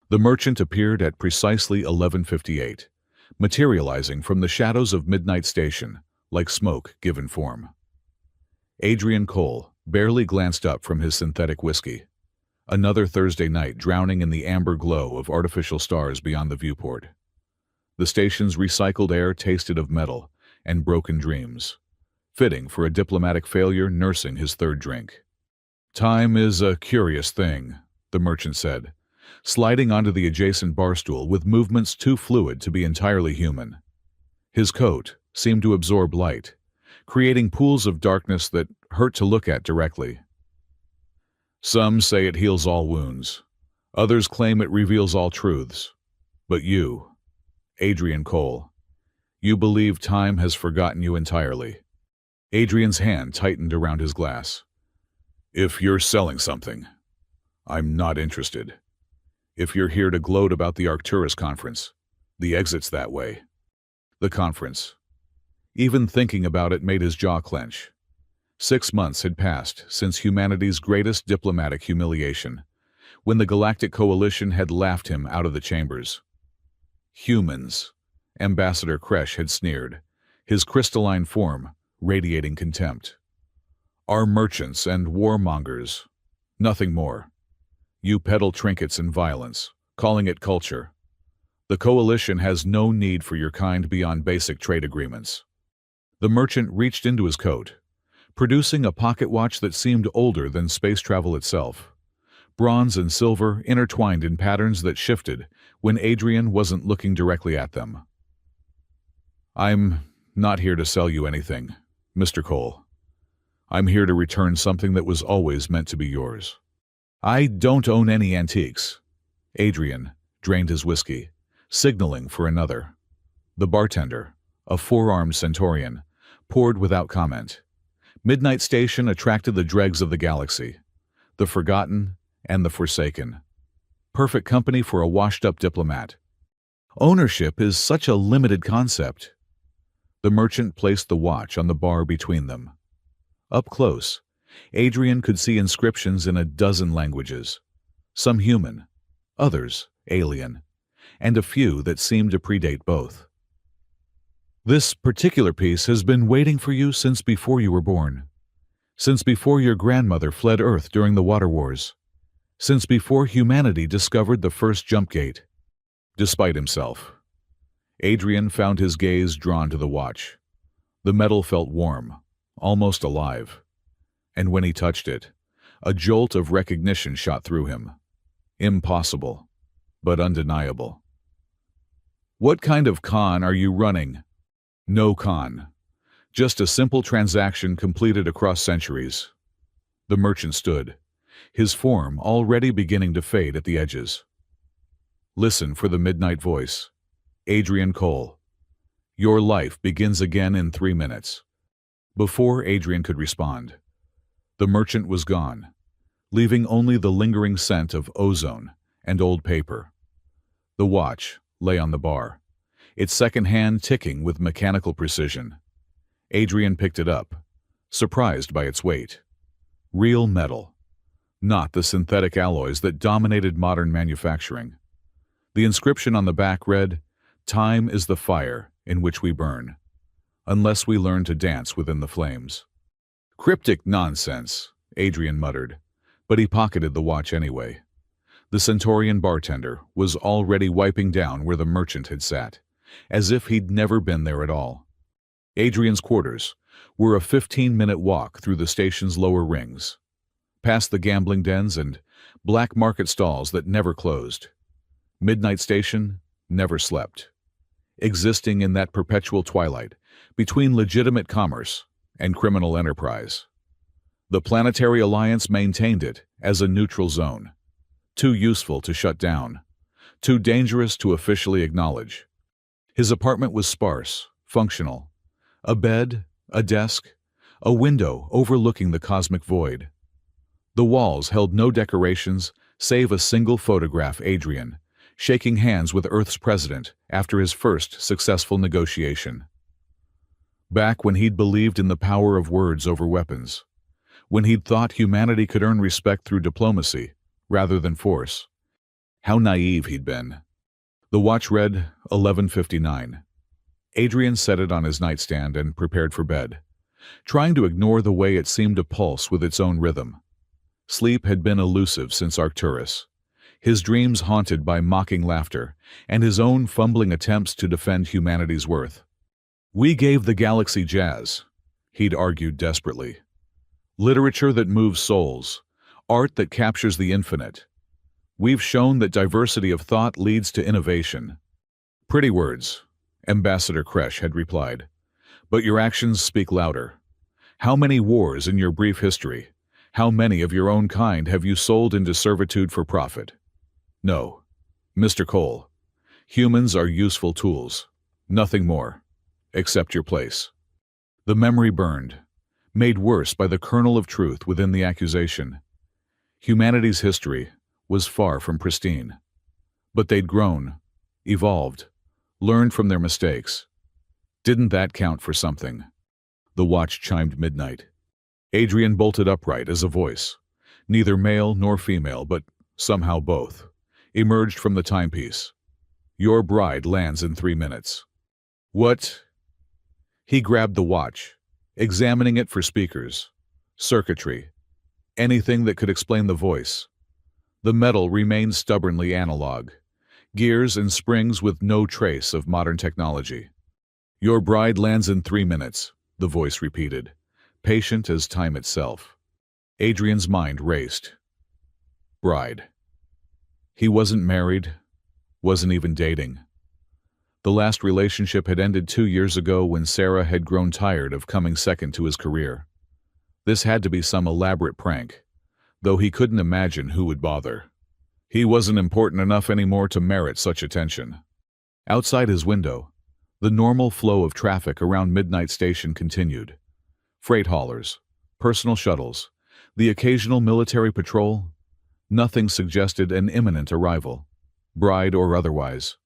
The merchant appeared at precisely 11:58, materializing from the shadows of Midnight Station, like smoke given form. Adrian Cole barely glanced up from his synthetic whiskey. Another Thursday night drowning in the amber glow of artificial stars beyond the viewport. The station's recycled air tasted of metal and broken dreams, fitting for a diplomatic failure nursing his third drink. "Time is a curious thing," the merchant said, sliding onto the adjacent bar stool with movements too fluid to be entirely human. His coat seemed to absorb light, creating pools of darkness that hurt to look at directly. "Some say it heals all wounds. Others claim it reveals all truths. But you, Adrian Cole, you believe time has forgotten you entirely." Adrian's hand tightened around his glass. "If you're selling something, I'm not interested. If you're here to gloat about the Arcturus conference, the exit's that way." The conference. Even thinking about it made his jaw clench. 6 months had passed since humanity's greatest diplomatic humiliation, when the Galactic Coalition had laughed him out of the chambers. "Humans," Ambassador Kresh had sneered, his crystalline form radiating contempt. "Are merchants and warmongers. Nothing more. You peddle trinkets and violence, calling it culture. The Coalition has no need for your kind beyond basic trade agreements." The merchant reached into his coat, producing a pocket watch that seemed older than space travel itself. Bronze and silver intertwined in patterns that shifted when Adrian wasn't looking directly at them. "I'm not here to sell you anything, Mr. Cole. I'm here to return something that was always meant to be yours." "I don't own any antiques." Adrian drained his whiskey, signaling for another. The bartender, a four-armed centaurian, poured without comment. Midnight Station attracted the dregs of the galaxy, the forgotten and the forsaken. Perfect company for a washed-up diplomat. Ownership is such a limited concept. The merchant placed the watch on the bar between them. Up close, Adrian could see inscriptions in a dozen languages, some human, others alien, and a few that seemed to predate both. "This particular piece has been waiting for you since before you were born. Since before your grandmother fled Earth during the Water Wars. Since before humanity discovered the first jump gate." Despite himself, Adrian found his gaze drawn to the watch. The metal felt warm, almost alive. And when he touched it, a jolt of recognition shot through him. Impossible, but undeniable. "What kind of con are you running?" "No con. Just a simple transaction completed across centuries." The merchant stood, his form already beginning to fade at the edges. "Listen for the midnight voice. Adrian Cole. Your life begins again in 3 minutes." Before Adrian could respond, the merchant was gone, leaving only the lingering scent of ozone and old paper. The watch lay on the bar, its second hand ticking with mechanical precision. Adrian picked it up, surprised by its weight. Real metal, not the synthetic alloys that dominated modern manufacturing. The inscription on the back read, "Time is the fire in which we burn, unless we learn to dance within the flames." "Cryptic nonsense," Adrian muttered, but he pocketed the watch anyway. The Centaurian bartender was already wiping down where the merchant had sat, as if he'd never been there at all. Adrian's quarters were a 15-minute walk through the station's lower rings, past the gambling dens and black market stalls that never closed. Midnight Station never slept, existing in that perpetual twilight between legitimate commerce and criminal enterprise. The Planetary Alliance maintained it as a neutral zone, too useful to shut down, too dangerous to officially acknowledge. His apartment was sparse, functional. A bed, a desk, a window overlooking the cosmic void. The walls held no decorations save a single photograph Adrian, shaking hands with Earth's president after his first successful negotiation. Back when he'd believed in the power of words over weapons, when he'd thought humanity could earn respect through diplomacy rather than force, How naive he'd been. The watch read 11:59. Adrian set it on his nightstand and prepared for bed, trying to ignore the way it seemed to pulse with its own rhythm. Sleep had been elusive since Arcturus, his dreams haunted by mocking laughter and his own fumbling attempts to defend humanity's worth. "We gave the galaxy jazz," he'd argued desperately. "Literature that moves souls, art that captures the infinite. We've shown that diversity of thought leads to innovation." "Pretty words," Ambassador Kresh had replied, "but your actions speak louder. How many wars in your brief history, how many of your own kind have you sold into servitude for profit? No, Mr. Cole, humans are useful tools, nothing more, except your place." The memory burned, made worse by the kernel of truth within the accusation. Humanity's history was far from pristine. But they'd grown, evolved, learned from their mistakes. Didn't that count for something? The watch chimed midnight. Adrian bolted upright as a voice, neither male nor female, but somehow both, emerged from the timepiece. "Your bride lands in 3 minutes." "What?" He grabbed the watch, examining it for speakers, circuitry, anything that could explain the voice. The metal remained stubbornly analog, gears and springs with no trace of modern technology. "Your bride lands in 3 minutes," the voice repeated, patient as time itself. Adrian's mind raced. Bride. He wasn't married, wasn't even dating. The last relationship had ended 2 years ago when Sarah had grown tired of coming second to his career. This had to be some elaborate prank, though he couldn't imagine who would bother. He wasn't important enough anymore to merit such attention. Outside his window, the normal flow of traffic around Midnight Station continued. Freight haulers, personal shuttles, the occasional military patrol. Nothing suggested an imminent arrival, bride or otherwise.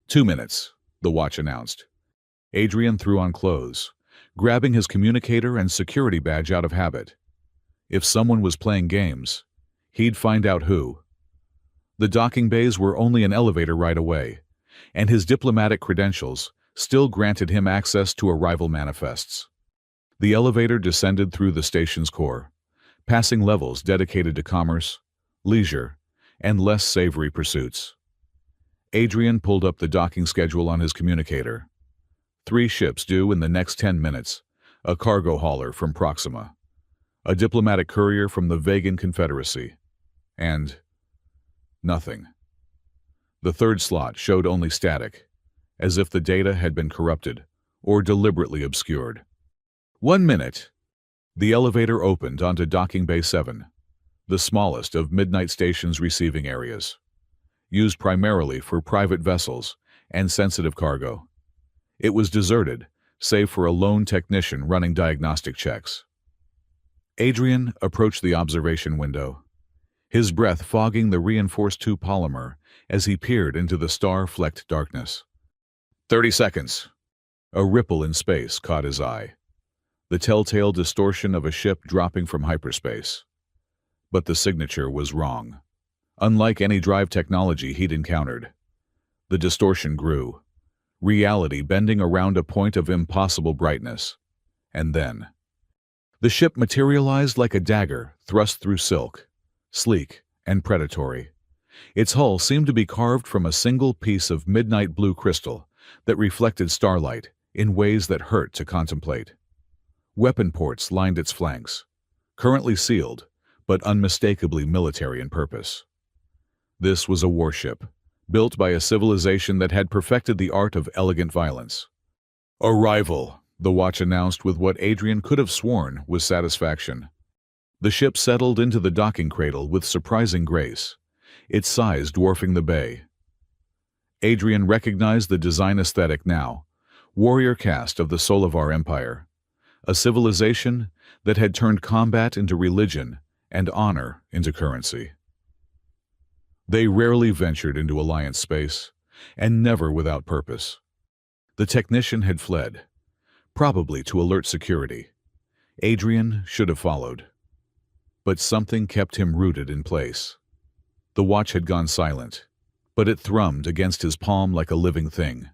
2 minutes, the watch announced. Adrian threw on clothes, grabbing his communicator and security badge out of habit. If someone was playing games, he'd find out who. The docking bays were only an elevator ride away, and his diplomatic credentials still granted him access to arrival manifests. The elevator descended through the station's core, passing levels dedicated to commerce, leisure, and less savory pursuits. Adrian pulled up the docking schedule on his communicator. 3 ships due in the next 10 minutes, a cargo hauler from Proxima, a diplomatic courier from the Vegan Confederacy, and nothing. The third slot showed only static, as if the data had been corrupted or deliberately obscured. 1 minute. The elevator opened onto Docking Bay 7, the smallest of Midnight Station's receiving areas, used primarily for private vessels and sensitive cargo. It was deserted, save for a lone technician running diagnostic checks. Adrian approached the observation window, his breath fogging the reinforced 2 polymer as he peered into the star-flecked darkness. 30 seconds. A ripple in space caught his eye, the telltale distortion of a ship dropping from hyperspace. But the signature was wrong. Unlike any drive technology he'd encountered, the distortion grew, reality bending around a point of impossible brightness. And then, the ship materialized like a dagger thrust through silk, sleek and predatory. Its hull seemed to be carved from a single piece of midnight blue crystal that reflected starlight in ways that hurt to contemplate. Weapon ports lined its flanks, currently sealed, but unmistakably military in purpose. This was a warship, built by a civilization that had perfected the art of elegant violence. "Arrival," the watch announced with what Adrian could have sworn was satisfaction. The ship settled into the docking cradle with surprising grace, its size dwarfing the bay. Adrian recognized the design aesthetic now, warrior caste of the Solovar Empire, a civilization that had turned combat into religion and honor into currency. They rarely ventured into Alliance space, and never without purpose. The technician had fled, probably to alert security. Adrian should have followed. But something kept him rooted in place. The watch had gone silent, but it thrummed against his palm like a living thing.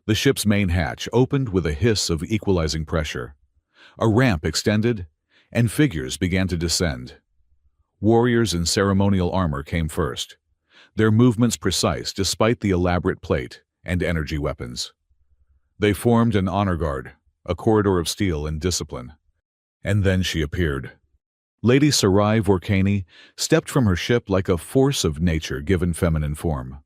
The ship's main hatch opened with a hiss of equalizing pressure. A ramp extended, and figures began to descend. Warriors in ceremonial armor came first, their movements precise despite the elaborate plate and energy weapons. They formed an honor guard, a corridor of steel and discipline. And then she appeared. Lady Sarai Vorkani stepped from her ship like a force of nature given feminine form.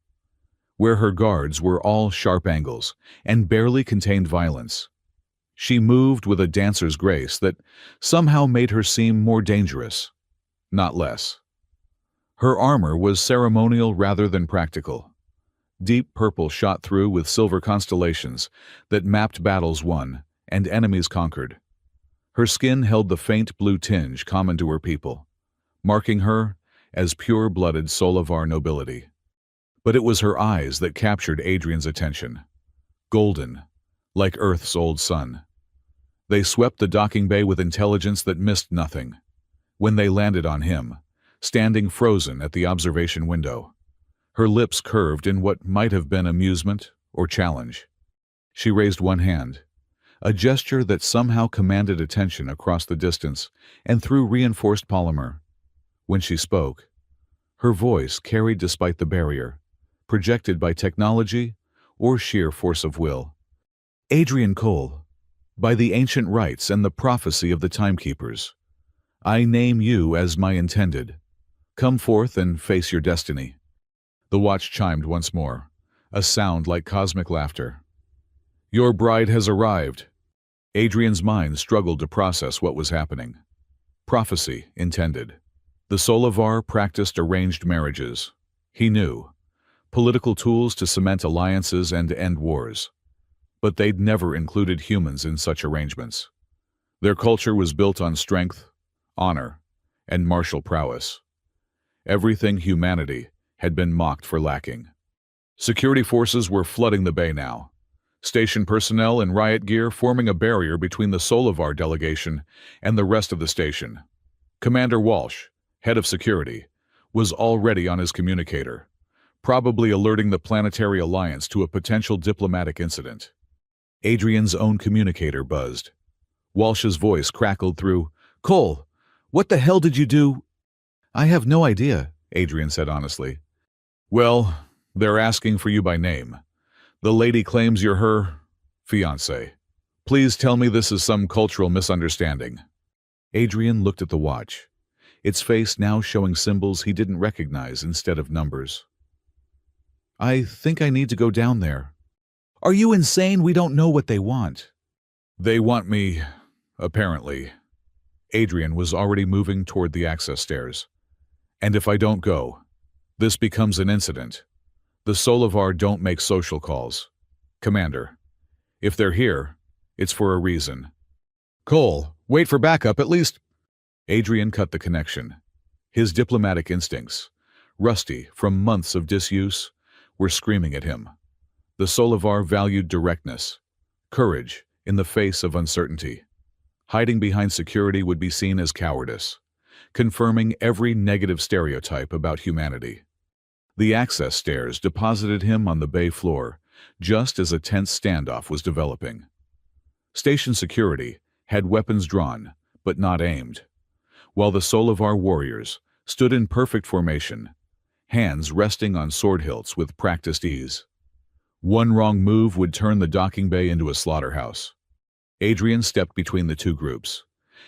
Where her guards were all sharp angles and barely contained violence, she moved with a dancer's grace that somehow made her seem more dangerous, not less. Her armor was ceremonial rather than practical. Deep purple shot through with silver constellations that mapped battles won and enemies conquered. Her skin held the faint blue tinge common to her people, marking her as pure-blooded Solovar nobility. But it was her eyes that captured Adrian's attention. Golden, like Earth's old sun. They swept the docking bay with intelligence that missed nothing. When they landed on him, standing frozen at the observation window, her lips curved in what might have been amusement or challenge. She raised one hand, a gesture that somehow commanded attention across the distance and through reinforced polymer. When she spoke, her voice carried despite the barrier, projected by technology or sheer force of will. Adrian Cole, by the ancient rites and the prophecy of the timekeepers, I name you as my intended. Come forth and face your destiny. The watch chimed once more, a sound like cosmic laughter. Your bride has arrived. Adrian's mind struggled to process what was happening. Prophecy intended. The Solovar practiced arranged marriages. He knew. Political tools to cement alliances and end wars. But they'd never included humans in such arrangements. Their culture was built on strength, honor, and martial prowess. Everything humanity had been mocked for lacking. Security forces were flooding the bay now. Station personnel in riot gear forming a barrier between the Solovar delegation and the rest of the station. Commander Walsh, head of security, was already on his communicator, probably alerting the Planetary Alliance to a potential diplomatic incident. Adrian's own communicator buzzed. Walsh's voice crackled through, Cole, what the hell did you do? I have no idea, Adrian said honestly. Well, they're asking for you by name. The lady claims you're her fiancé. Please tell me this is some cultural misunderstanding. Adrian looked at the watch, its face now showing symbols he didn't recognize instead of numbers. I think I need to go down there. Are you insane? We don't know what they want. They want me, apparently. Adrian was already moving toward the access stairs. And if I don't go, this becomes an incident. The Solovar don't make social calls. Commander, if they're here, it's for a reason. Cole, wait for backup at least. Adrian cut the connection. His diplomatic instincts, rusty from months of disuse, were screaming at him. The Solovar valued directness, courage in the face of uncertainty. Hiding behind security would be seen as cowardice, confirming every negative stereotype about humanity. The access stairs deposited him on the bay floor, just as a tense standoff was developing. Station security had weapons drawn, but not aimed, while the Solovar warriors stood in perfect formation, hands resting on sword hilts with practiced ease. One wrong move would turn the docking bay into a slaughterhouse. Adrian stepped between the two groups,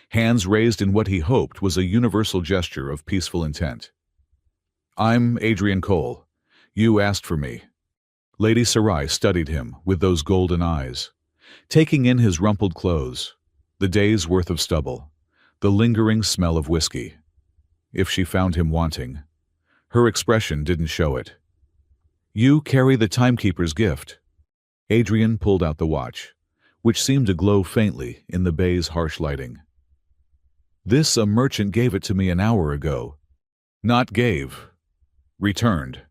hands raised in what he hoped was a universal gesture of peaceful intent. I'm Adrian Cole. You asked for me. Lady Sarai studied him with those golden eyes, taking in his rumpled clothes, the day's worth of stubble, the lingering smell of whiskey. If she found him wanting, her expression didn't show it. You carry the timekeeper's gift. Adrian pulled out the watch, which seemed to glow faintly in the bay's harsh lighting. This a merchant gave it to me an hour ago. Not gave. Returned.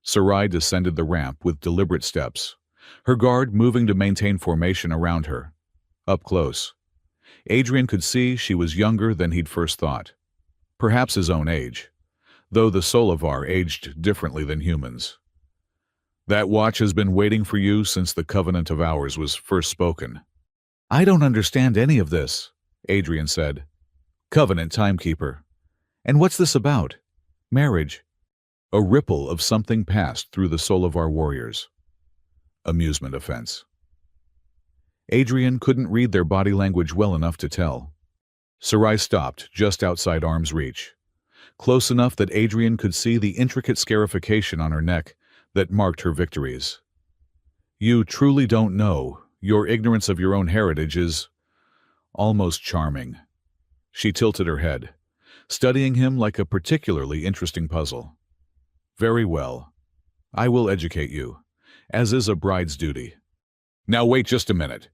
Sarai descended the ramp with deliberate steps, her guard moving to maintain formation around her. Up close, Adrian could see she was younger than he'd first thought. Perhaps his own age. though the Solovar aged differently than humans. That watch has been waiting for you since the Covenant of Hours was first spoken. I don't understand any of this, Adrian said. Covenant timekeeper. And what's this about? Marriage. A ripple of something passed through the Solovar warriors. Amusement offense. Adrian couldn't read their body language well enough to tell. Sarai stopped just outside arm's reach, close enough that Adrian could see the intricate scarification on her neck that marked her victories. You truly don't know. Your ignorance of your own heritage is almost charming. She tilted her head, studying him like a particularly interesting puzzle. Very well. I will educate you, as is a bride's duty. Now wait just a minute.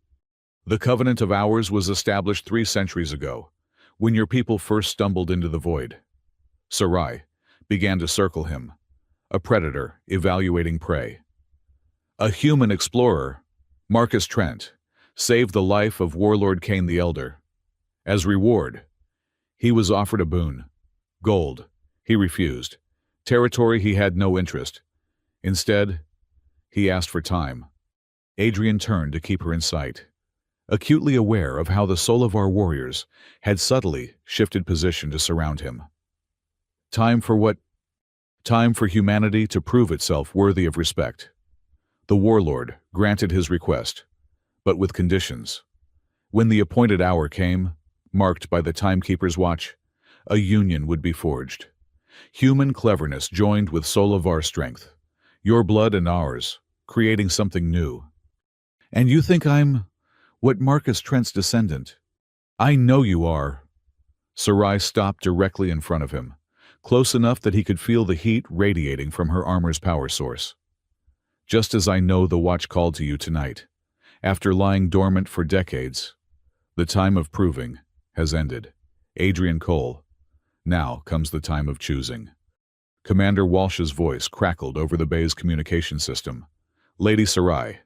The Covenant of Hours was established 3 centuries ago, when your people first stumbled into the void. Sarai began to circle him, a predator evaluating prey. A human explorer, Marcus Trent, saved the life of warlord Cain the Elder. As reward, he was offered a boon. Gold. He refused. Territory he had no interest. Instead, he asked for time. Adrian turned to keep her in sight, acutely aware of how the Solovar warriors had subtly shifted position to surround him. Time for what? Time for humanity to prove itself worthy of respect. The warlord granted his request, but with conditions. When the appointed hour came, marked by the timekeeper's watch, a union would be forged. Human cleverness joined with Solovar strength, your blood and ours, creating something new. And you think I'm what Marcus Trent's descendant? I know you are. Sarai stopped directly in front of him, close enough that he could feel the heat radiating from her armor's power source. Just as I know the watch called to you tonight, after lying dormant for decades, the time of proving has ended. Adrian Cole, now comes the time of choosing. Commander Walsh's voice crackled over the bay's communication system. Lady Sarai,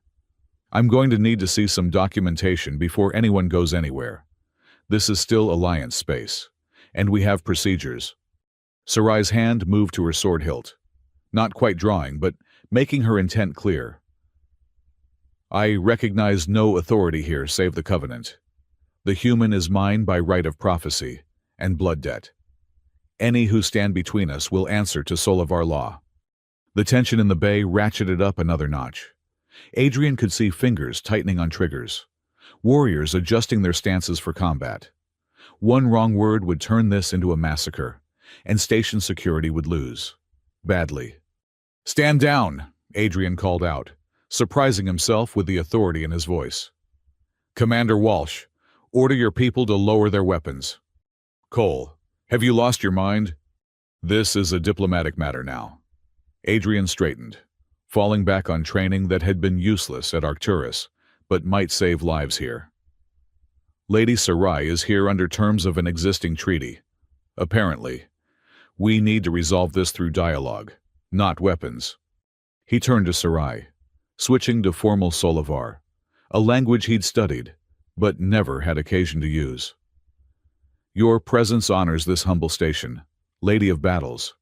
I'm going to need to see some documentation before anyone goes anywhere. This is still Alliance space, and we have procedures. Sarai's hand moved to her sword hilt, not quite drawing, but making her intent clear. I recognize no authority here save the Covenant. The human is mine by right of prophecy and blood debt. Any who stand between us will answer to Solovar law. The tension in the bay ratcheted up another notch. Adrian could see fingers tightening on triggers, warriors adjusting their stances for combat. One wrong word would turn this into a massacre, and station security would lose. Badly. Stand down, Adrian called out, surprising himself with the authority in his voice. Commander Walsh, order your people to lower their weapons. Cole, have you lost your mind? This is a diplomatic matter now. Adrian straightened, falling back on training that had been useless at Arcturus, but might save lives here. Lady Sarai is here under terms of an existing treaty. Apparently, we need to resolve this through dialogue, not weapons. He turned to Sarai, switching to formal Solovar, a language he'd studied, but never had occasion to use. Your presence honors this humble station, Lady of Battles,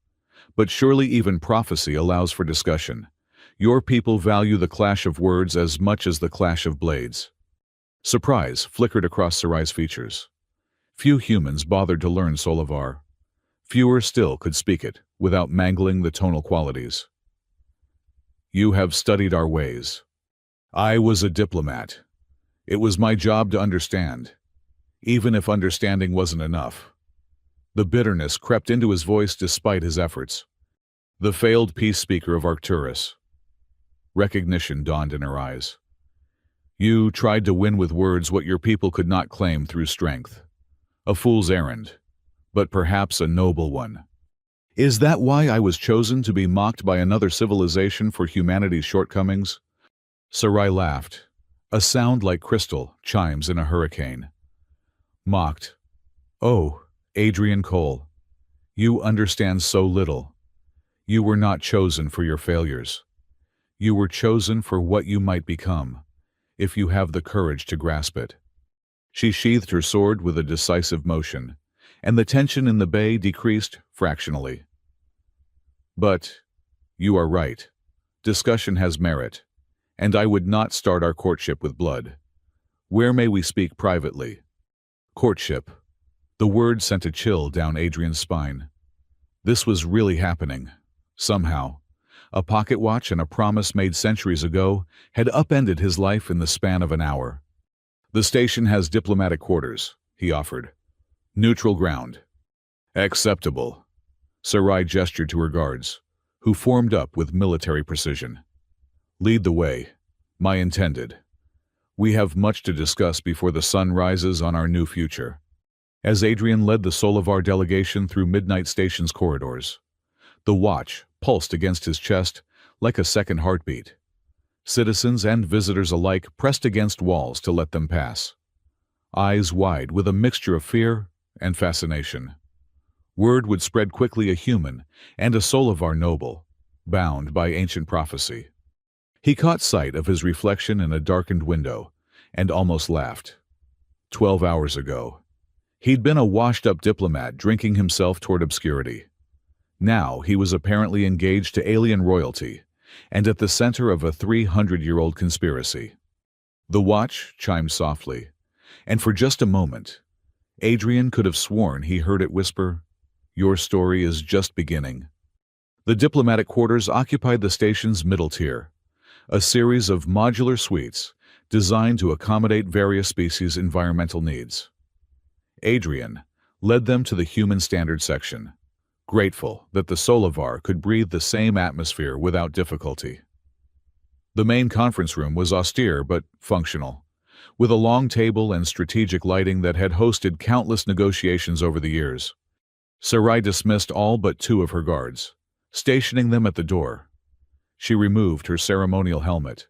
but surely even prophecy allows for discussion. Your people value the clash of words as much as the clash of blades. Surprise flickered across Sarai's features. Few humans bothered to learn Solovar. Fewer still could speak it without mangling the tonal qualities. You have studied our ways. I was a diplomat. It was my job to understand, even if understanding wasn't enough. The bitterness crept into his voice despite his efforts. The failed peace speaker of Arcturus. Recognition dawned in her eyes. You tried to win with words what your people could not claim through strength. A fool's errand, but perhaps a noble one. Is that why I was chosen to be mocked by another civilization for humanity's shortcomings? Sarai laughed, a sound like crystal chimes in a hurricane. Mocked. Oh, Adrian Cole, you understand so little. You were not chosen for your failures. You were chosen for what you might become, if you have the courage to grasp it. She sheathed her sword with a decisive motion, and the tension in the bay decreased fractionally. But you are right. Discussion has merit, and I would not start our courtship with blood. Where may we speak privately? Courtship. The word sent a chill down Adrian's spine. This was really happening. Somehow. A pocket watch and a promise made centuries ago had upended his life in the span of an hour. The station has diplomatic quarters, he offered. Neutral ground. Acceptable. Sarai gestured to her guards, who formed up with military precision. Lead the way, my intended. We have much to discuss before the sun rises on our new future. As Adrian led the Solovar delegation through Midnight Station's corridors, the watch pulsed against his chest like a second heartbeat. Citizens and visitors alike pressed against walls to let them pass, eyes wide with a mixture of fear and fascination. Word would spread quickly: a human and a Solovar noble, bound by ancient prophecy. He caught sight of his reflection in a darkened window and almost laughed. 12 hours ago, he'd been a washed-up diplomat drinking himself toward obscurity. Now he was apparently engaged to alien royalty and at the center of a 300-year-old conspiracy. The watch chimed softly, and for just a moment, Adrian could have sworn he heard it whisper, "Your story is just beginning." The diplomatic quarters occupied the station's middle tier, a series of modular suites designed to accommodate various species' environmental needs. Adrian led them to the human standard section, grateful that the Solovar could breathe the same atmosphere without difficulty. The main conference room was austere but functional, with a long table and strategic lighting that had hosted countless negotiations over the years. Sarai dismissed all but 2 of her guards, stationing them at the door. She removed her ceremonial helmet,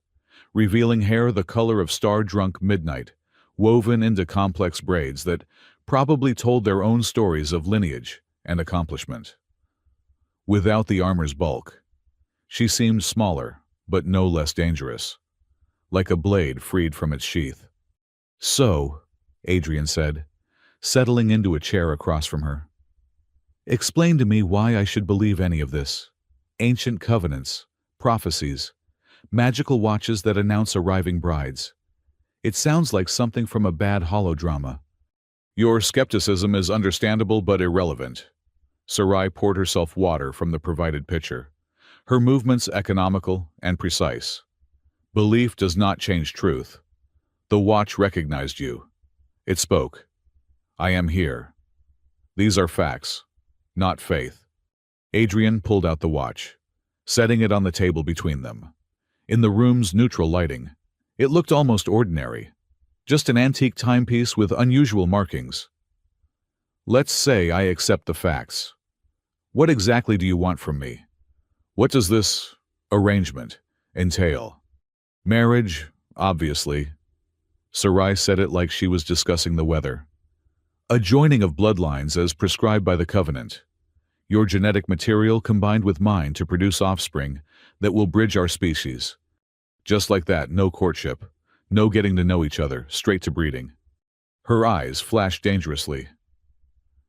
revealing hair the color of star-drunk midnight, woven into complex braids that probably told their own stories of lineage and accomplishment. Without the armor's bulk, she seemed smaller, but no less dangerous, like a blade freed from its sheath. "So," Adrian said, settling into a chair across from her, "explain to me why I should believe any of this. Ancient covenants, prophecies, magical watches that announce arriving brides. It sounds like something from a bad holodrama." "Your skepticism is understandable but irrelevant." Sarai poured herself water from the provided pitcher, her movements economical and precise. "Belief does not change truth. The watch recognized you. It spoke. I am here. These are facts, not faith." Adrian pulled out the watch, setting it on the table between them. In the room's neutral lighting, it looked almost ordinary, just an antique timepiece with unusual markings. "Let's say I accept the facts. What exactly do you want from me? What does this arrangement entail?" "Marriage, obviously." Sarai said it like she was discussing the weather. "A joining of bloodlines as prescribed by the covenant. Your genetic material combined with mine to produce offspring that will bridge our species. Just like that, no courtship, no getting to know each other, straight to breeding." Her eyes flashed dangerously.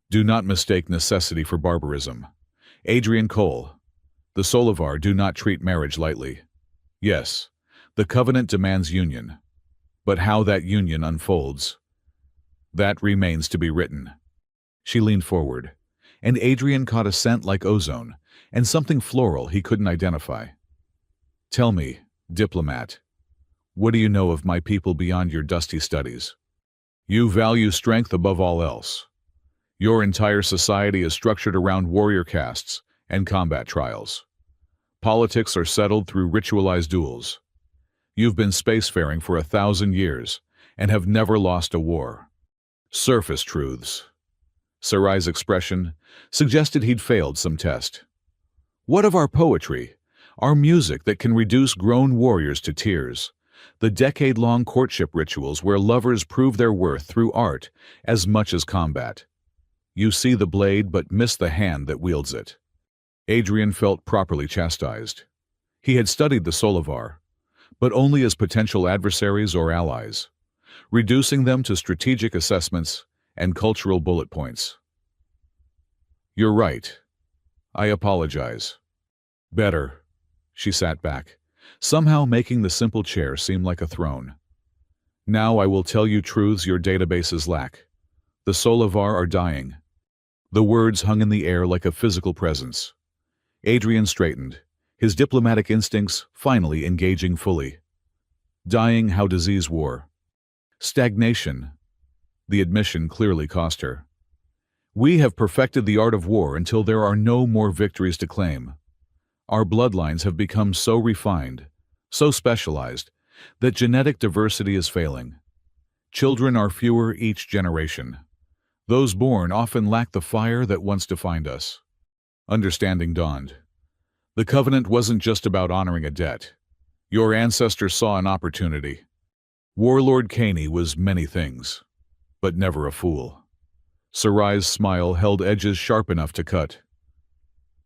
"Do not mistake necessity for barbarism. Adrian Cole, the Solovar do not treat marriage lightly. Yes, the covenant demands union. But how that union unfolds, that remains to be written." She leaned forward, and Adrian caught a scent like ozone and something floral he couldn't identify. "Tell me, diplomat, what do you know of my people beyond your dusty studies? You value strength above all else. Your entire society is structured around warrior castes and combat trials. Politics are settled through ritualized duels. You've been spacefaring for 1,000 years and have never lost a war. Surface truths." Sarai's expression suggested he'd failed some test. "What of our poetry, our music that can reduce grown warriors to tears, the decade-long courtship rituals where lovers prove their worth through art as much as combat? You see the blade but miss the hand that wields it." Adrian felt properly chastised. He had studied the Solovar, but only as potential adversaries or allies, reducing them to strategic assessments and cultural bullet points. "You're right. I apologize." Better. She sat back, somehow making the simple chair seem like a throne. Now I will tell you truths your databases lack. The Solovar are dying. The words hung in the air like a physical presence. Adrian straightened, his diplomatic instincts finally engaging fully. Dying how disease wore. Stagnation. The admission clearly cost her. We have perfected the art of war until there are no more victories to claim. Our bloodlines have become so refined, so specialized, that genetic diversity is failing. Children are fewer each generation. Those born often lack the fire that once defined us. Understanding dawned. The covenant wasn't just about honoring a debt. Your ancestors saw an opportunity. Warlord Caney was many things, but never a fool. Sarai's smile held edges sharp enough to cut.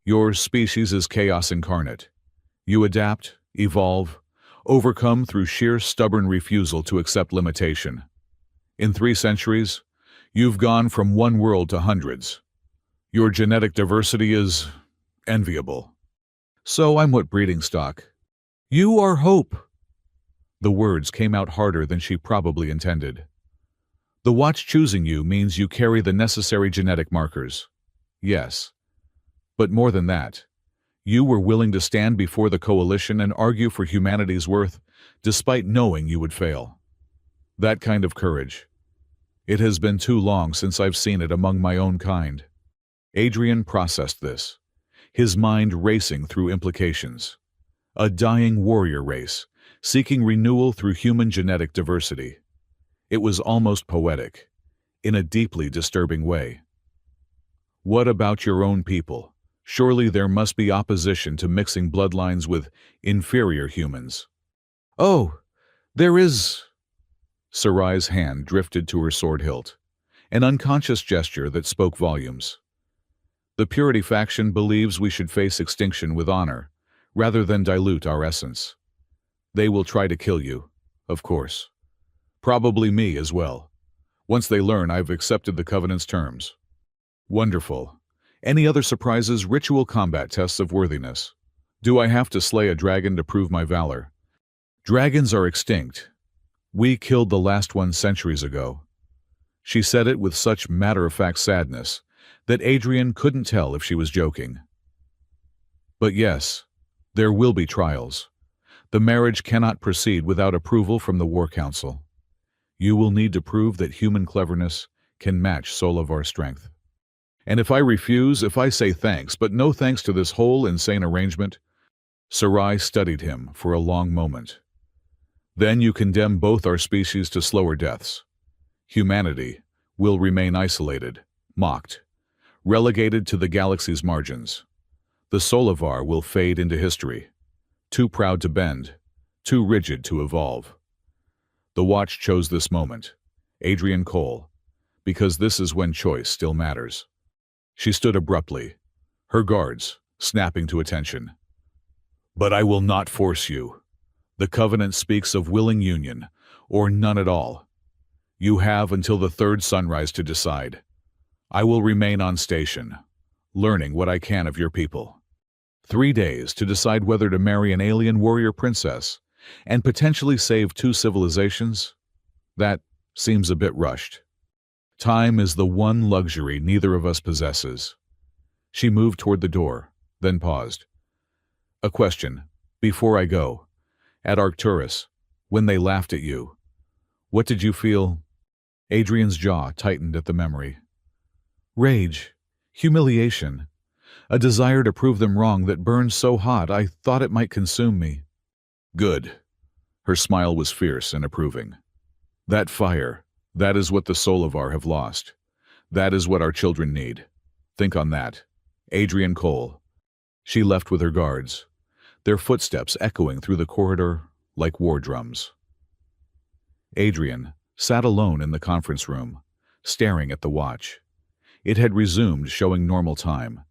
Your species is chaos incarnate. You adapt, evolve, overcome through sheer stubborn refusal to accept limitation. In 3 centuries, you've gone from one world to hundreds. Your genetic diversity is enviable. So I'm what breeding stock. You are hope. The words came out harder than she probably intended. The watch choosing you means you carry the necessary genetic markers. Yes. But more than that, you were willing to stand before the coalition and argue for humanity's worth, despite knowing you would fail. That kind of courage. It has been too long since I've seen it among my own kind. Adrian processed this, his mind racing through implications. A dying warrior race, seeking renewal through human genetic diversity. It was almost poetic, in a deeply disturbing way. What about your own people? Surely there must be opposition to mixing bloodlines with inferior humans. Oh, there is. Sarai's hand drifted to her sword hilt, an unconscious gesture that spoke volumes. The Purity faction believes we should face extinction with honor, rather than dilute our essence. They will try to kill you, of course. Probably me as well, once they learn I've accepted the Covenant's terms. Wonderful. Any other surprises? Ritual combat tests of worthiness. Do I have to slay a dragon to prove my valor? Dragons are extinct. We killed the last one centuries ago. She said it with such matter-of-fact sadness that Adrian couldn't tell if she was joking. But yes, there will be trials. The marriage cannot proceed without approval from the War Council. You will need to prove that human cleverness can match Solovar's strength. And if I refuse, if I say thanks, but no thanks to this whole insane arrangement? Sarai studied him for a long moment. Then you condemn both our species to slower deaths. Humanity will remain isolated, mocked, relegated to the galaxy's margins. The Solovar will fade into history, too proud to bend, too rigid to evolve. The Watch chose this moment, Adrian Cole, because this is when choice still matters. She stood abruptly, her guards snapping to attention. But I will not force you. The Covenant speaks of willing union, or none at all. You have until the 3rd sunrise to decide. I will remain on station, learning what I can of your people. 3 days to decide whether to marry an alien warrior princess and potentially save 2 civilizations? That seems a bit rushed. Time is the one luxury neither of us possesses. She moved toward the door, then paused. A question, before I go. At Arcturus, when they laughed at you, what did you feel? Adrian's jaw tightened at the memory. Rage, humiliation, a desire to prove them wrong that burned so hot I thought it might consume me. Good. Her smile was fierce and approving. That fire, that is what the Solovar have lost. That is what our children need. Think on that. Adrian Cole. She left with her guards, their footsteps echoing through the corridor like war drums. Adrian sat alone in the conference room, staring at the watch. It had resumed showing normal time,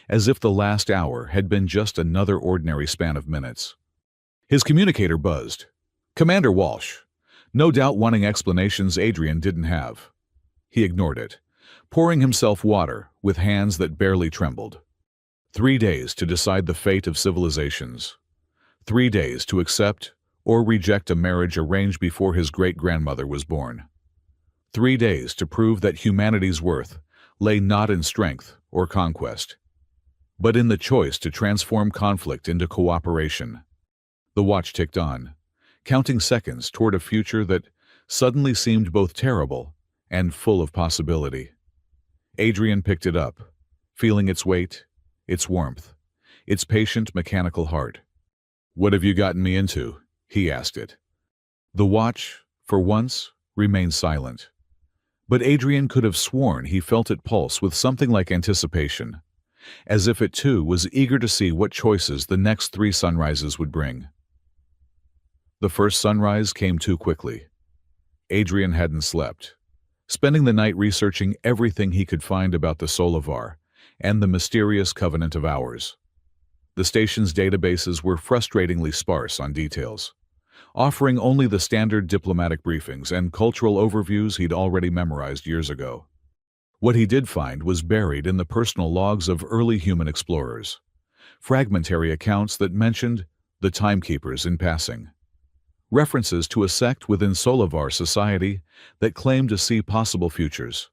as if the last hour had been just another ordinary span of minutes. His communicator buzzed. Commander Walsh, no doubt wanting explanations Adrian didn't have. He ignored it, pouring himself water with hands that barely trembled. 3 days to decide the fate of civilizations. 3 days to accept or reject a marriage arranged before his great-grandmother was born. 3 days to prove that humanity's worth lay not in strength or conquest, but in the choice to transform conflict into cooperation. The watch ticked on, counting seconds toward a future that suddenly seemed both terrible and full of possibility. Adrian picked it up, feeling its weight, its warmth, its patient mechanical heart. "What have you gotten me into?" he asked it. The watch, for once, remained silent. But Adrian could have sworn he felt it pulse with something like anticipation, as if it too was eager to see what choices the next 3 sunrises would bring. The first sunrise came too quickly. Adrian hadn't slept, spending the night researching everything he could find about the Solovar and the mysterious Covenant of Hours. The station's databases were frustratingly sparse on details, offering only the standard diplomatic briefings and cultural overviews he'd already memorized years ago. What he did find was buried in the personal logs of early human explorers, fragmentary accounts that mentioned the timekeepers in passing, references to a sect within Solovar society that claimed to see possible futures,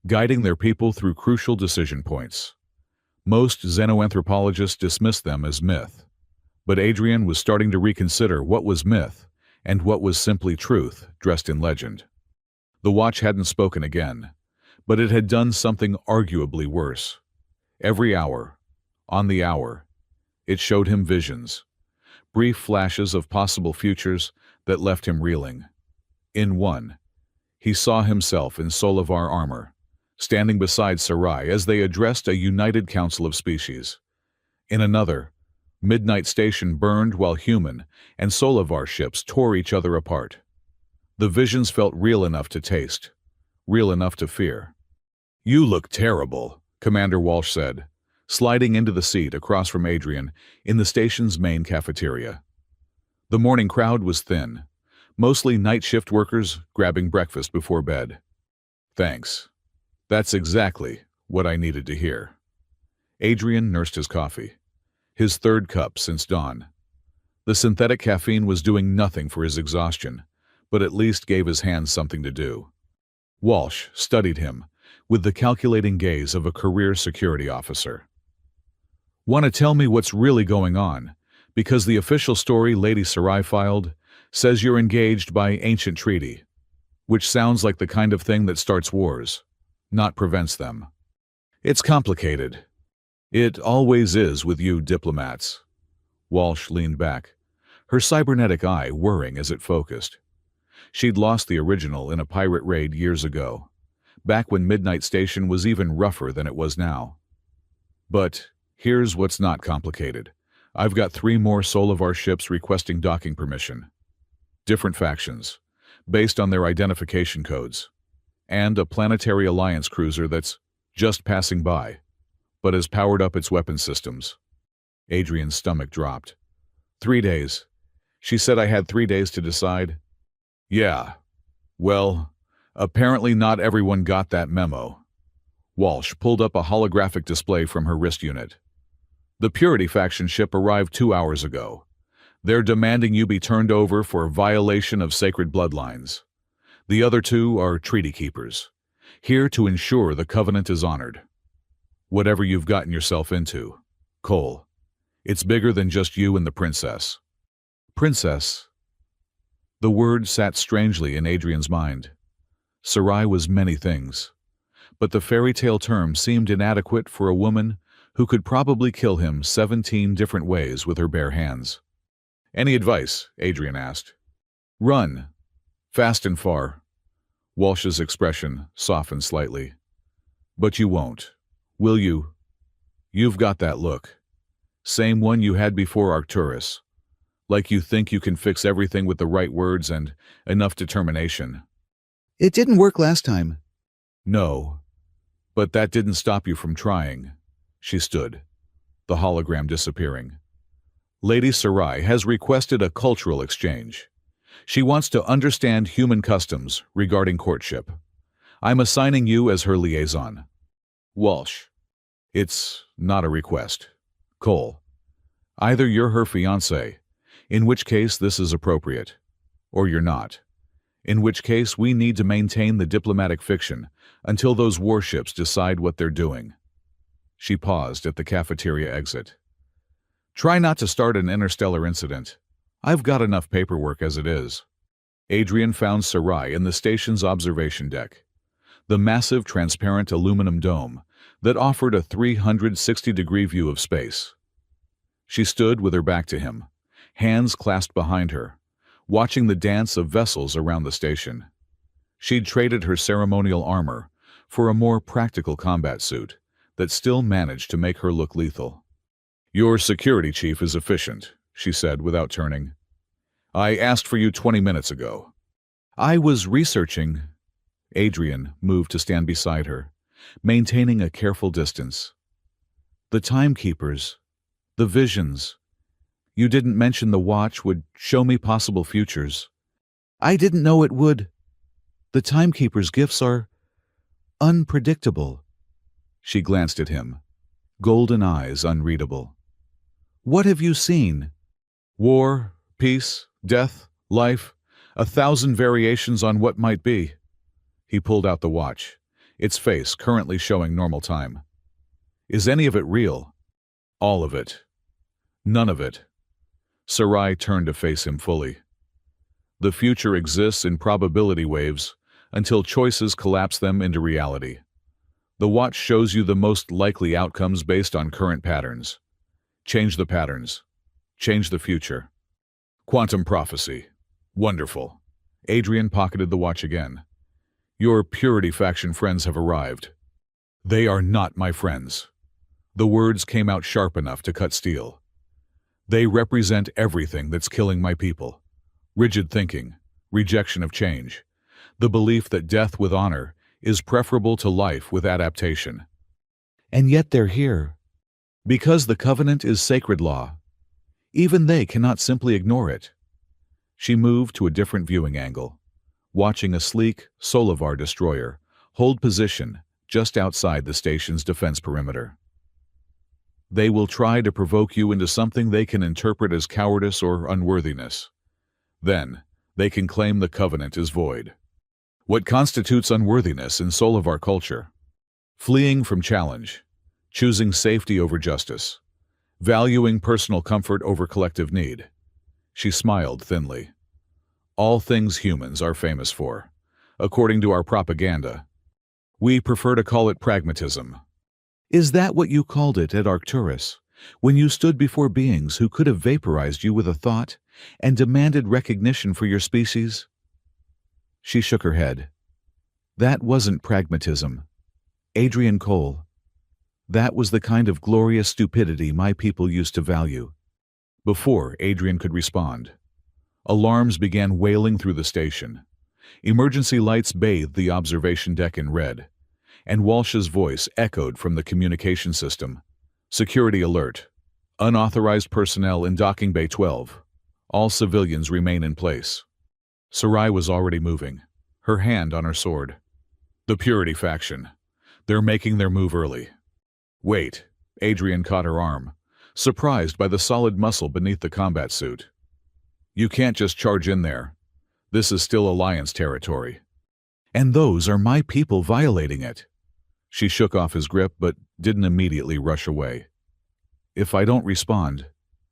guiding their people through crucial decision points. Most xenoanthropologists dismissed them as myth, but Adrian was starting to reconsider what was myth and what was simply truth dressed in legend. The watch hadn't spoken again, but it had done something arguably worse. Every hour, on the hour, it showed him visions, brief flashes of possible futures that left him reeling. In one, he saw himself in Solovar armor, standing beside Sarai as they addressed a united council of species. In another, Midnight Station burned while human and Solovar ships tore each other apart. The visions felt real enough to taste, real enough to fear. "You look terrible," Commander Walsh said, sliding into the seat across from Adrian in the station's main cafeteria. The morning crowd was thin, mostly night shift workers grabbing breakfast before bed. "Thanks. That's exactly what I needed to hear." Adrian nursed his coffee, his 3rd cup since dawn. The synthetic caffeine was doing nothing for his exhaustion, but at least gave his hands something to do. Walsh studied him with the calculating gaze of a career security officer. "Want to tell me what's really going on? Because the official story Lady Sarai filed says you're engaged by ancient treaty, which sounds like the kind of thing that starts wars, not prevents them. It's complicated. It always is with you diplomats." Walsh leaned back, her cybernetic eye whirring as it focused. She'd lost the original in a pirate raid years ago, back when Midnight Station was even rougher than it was now. "But here's what's not complicated. I've got 3 more Solovar ships requesting docking permission. Different factions, based on their identification codes, and a Planetary Alliance cruiser that's just passing by, but has powered up its weapon systems." Adrian's stomach dropped. 3 days. She said I had 3 days to decide. "Yeah. Well, apparently not everyone got that memo." Walsh pulled up a holographic display from her wrist unit. "The Purity faction ship arrived 2 hours ago. They're demanding you be turned over for violation of sacred bloodlines. The other 2 are treaty keepers, here to ensure the covenant is honored. Whatever you've gotten yourself into, Cole, it's bigger than just you and the princess." Princess? The word sat strangely in Adrian's mind. Sarai was many things, but the fairy tale term seemed inadequate for a woman who could probably kill him 17 different ways with her bare hands. "Any advice?" Adrian asked. "Run. Fast and far." Walsh's expression softened slightly. "But you won't, will you? You've got that look. Same one you had before Arcturus. Like you think you can fix everything with the right words and enough determination." "It didn't work last time." "No, but that didn't stop you from trying." She stood, the hologram disappearing. "Lady Sarai has requested a cultural exchange. She wants to understand human customs regarding courtship. I'm assigning you as her liaison." "Walsh." "It's not a request. Cole. Either you're her fiancé, in which case this is appropriate, or you're not, in which case we need to maintain the diplomatic fiction until those warships decide what they're doing. She paused at the cafeteria exit. Try not to start an interstellar incident. I've got enough paperwork as it is. Adrian found Sarai in the station's observation deck, the massive transparent aluminum dome that offered a 360-degree view of space. She stood with her back to him, hands clasped behind her, watching the dance of vessels around the station. She'd traded her ceremonial armor for a more practical combat suit that still managed to make her look lethal. Your security chief is efficient, she said without turning. I asked for you 20 minutes ago. I was researching. Adrian moved to stand beside her, maintaining a careful distance. The timekeepers, the visions. You didn't mention the watch would show me possible futures. I didn't know it would. The timekeeper's gifts are unpredictable. She glanced at him, golden eyes unreadable. What have you seen? War, peace, death, life, 1,000 variations on what might be. He pulled out the watch, its face currently showing normal time. Is any of it real? All of it. None of it. Sarai turned to face him fully. The future exists in probability waves until choices collapse them into reality. The watch shows you the most likely outcomes based on current patterns. Change the patterns. Change the future. Quantum prophecy. Wonderful. Adrian pocketed the watch again. Your Purity faction friends have arrived. They are not my friends. The words came out sharp enough to cut steel. They represent everything that's killing my people. Rigid thinking, rejection of change, the belief that death with honor is preferable to life with adaptation. And yet they're here. Because the covenant is sacred law. Even they cannot simply ignore it. She moved to a different viewing angle, watching a sleek Solovar destroyer hold position just outside the station's defense perimeter. They will try to provoke you into something they can interpret as cowardice or unworthiness. Then, they can claim the covenant is void. What constitutes unworthiness in Solovar culture? Fleeing from challenge, choosing safety over justice, valuing personal comfort over collective need. She smiled thinly. All things humans are famous for, according to our propaganda. We prefer to call it pragmatism. Is that what you called it at Arcturus, when you stood before beings who could have vaporized you with a thought and demanded recognition for your species? She shook her head. That wasn't pragmatism. Adrian Cole. That was the kind of glorious stupidity my people used to value. Before Adrian could respond, alarms began wailing through the station. Emergency lights bathed the observation deck in red, and Walsh's voice echoed from the communication system. Security alert. Unauthorized personnel in Docking Bay 12. All civilians remain in place. Sarai was already moving, her hand on her sword. The Purity faction. They're making their move early. Wait. Adrian caught her arm, surprised by the solid muscle beneath the combat suit. You can't just charge in there. This is still Alliance territory. And those are my people violating it. She shook off his grip but didn't immediately rush away. If I don't respond,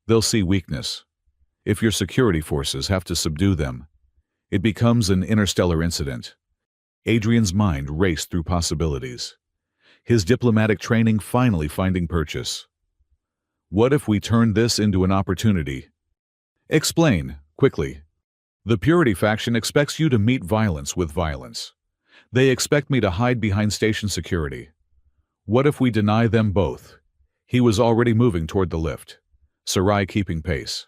they'll see weakness. If your security forces have to subdue them, it becomes an interstellar incident. Adrian's mind raced through possibilities, his diplomatic training finally finding purchase. What if we turned this into an opportunity? Explain, quickly. The Purity faction expects you to meet violence with violence. They expect me to hide behind station security. What if we deny them both? He was already moving toward the lift, Sarai keeping pace.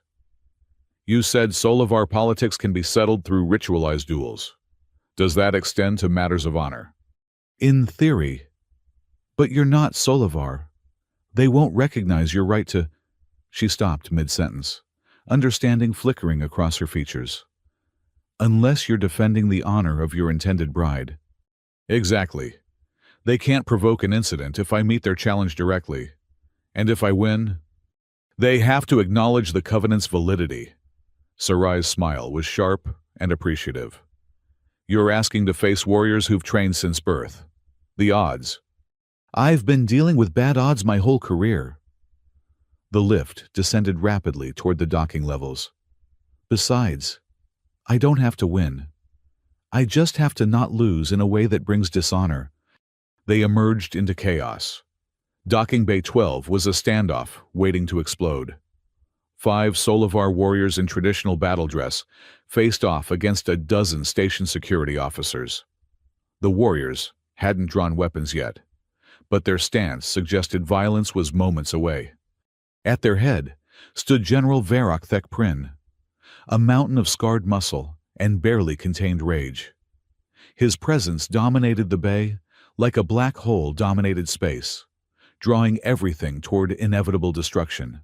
You said Solovar politics can be settled through ritualized duels. Does that extend to matters of honor? In theory. But you're not Solovar. They won't recognize your right to... She stopped mid-sentence, understanding flickering across her features. Unless you're defending the honor of your intended bride. Exactly. They can't provoke an incident if I meet their challenge directly. And if I win, They have to acknowledge the Covenant's validity. Sarai's smile was sharp and appreciative. You're asking to face warriors who've trained since birth. The odds. I've been dealing with bad odds my whole career. The lift descended rapidly toward the docking levels. Besides, I don't have to win. I just have to not lose in a way that brings dishonor. They emerged into chaos. Docking Bay 12 was a standoff waiting to explode. 5 Solivar warriors in traditional battle dress faced off against a dozen station security officers. The warriors hadn't drawn weapons yet, but their stance suggested violence was moments away. At their head stood General Varrock Thekprin, a mountain of scarred muscle and barely contained rage. His presence dominated the bay like a black hole dominated space, drawing everything toward inevitable destruction.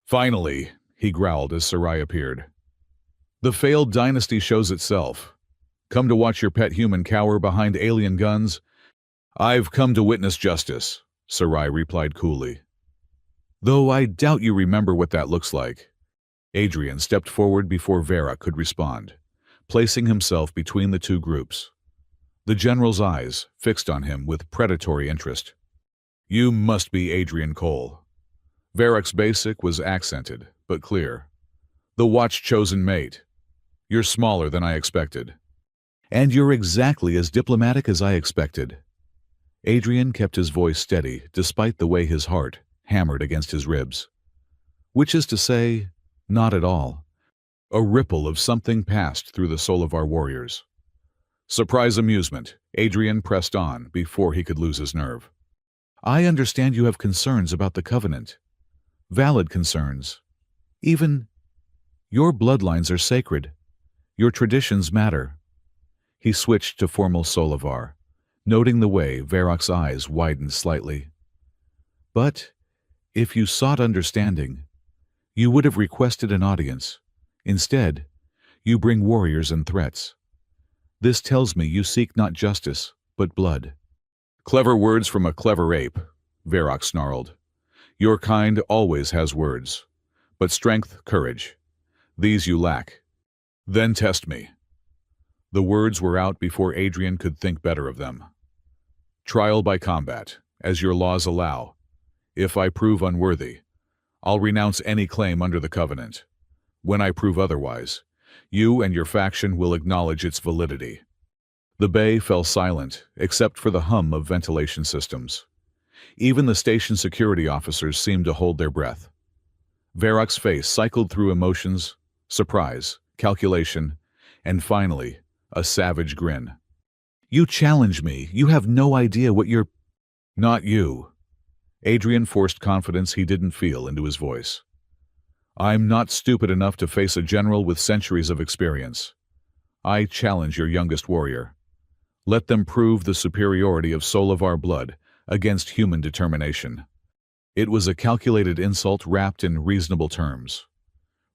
Finally, he growled as Sarai appeared. The failed dynasty shows itself. Come to watch your pet human cower behind alien guns? I've come to witness justice, Sarai replied coolly. Though I doubt you remember what that looks like. Adrian stepped forward before Vera could respond, placing himself between the two groups. The general's eyes fixed on him with predatory interest. You must be Adrian Cole. Varrock's basic was accented, but clear. The watch-chosen mate. You're smaller than I expected. And you're exactly as diplomatic as I expected. Adrian kept his voice steady despite the way his heart hammered against his ribs. Which is to say, not at all. A ripple of something passed through the soul of our warriors. Surprise amusement, Adrian pressed on before he could lose his nerve. I understand you have concerns about the Covenant. Valid concerns. Even your bloodlines are sacred. Your traditions matter. He switched to formal Solivar, noting the way Varrock's eyes widened slightly. But if you sought understanding, you would have requested an audience. Instead, you bring warriors and threats. This tells me you seek not justice, but blood. Clever words from a clever ape, Varrock snarled. Your kind always has words, but strength, courage. These you lack. Then test me. The words were out before Adrian could think better of them. Trial by combat, as your laws allow. If I prove unworthy, I'll renounce any claim under the Covenant. When I prove otherwise, you and your faction will acknowledge its validity. The bay fell silent, except for the hum of ventilation systems. Even the station security officers seemed to hold their breath. Varrock's face cycled through emotions, surprise, calculation, and finally, a savage grin. You challenge me. You have no idea what you're... Not you. Adrian forced confidence he didn't feel into his voice. I'm not stupid enough to face a general with centuries of experience. I challenge your youngest warrior. Let them prove the superiority of Solivar blood against human determination. It was a calculated insult wrapped in reasonable terms.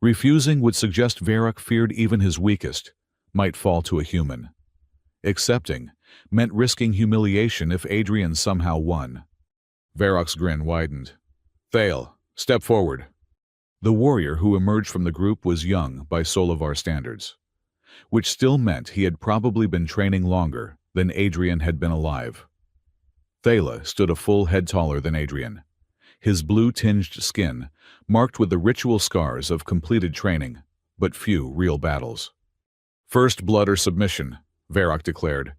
Refusing would suggest Varrock feared even his weakest might fall to a human. Accepting meant risking humiliation if Adrian somehow won. Varrock's grin widened. Thale, step forward. The warrior who emerged from the group was young by Solivar standards, which still meant he had probably been training longer than Adrian had been alive. Thale stood a full head taller than Adrian, his blue-tinged skin marked with the ritual scars of completed training, but few real battles. First blood or submission, Varrock declared.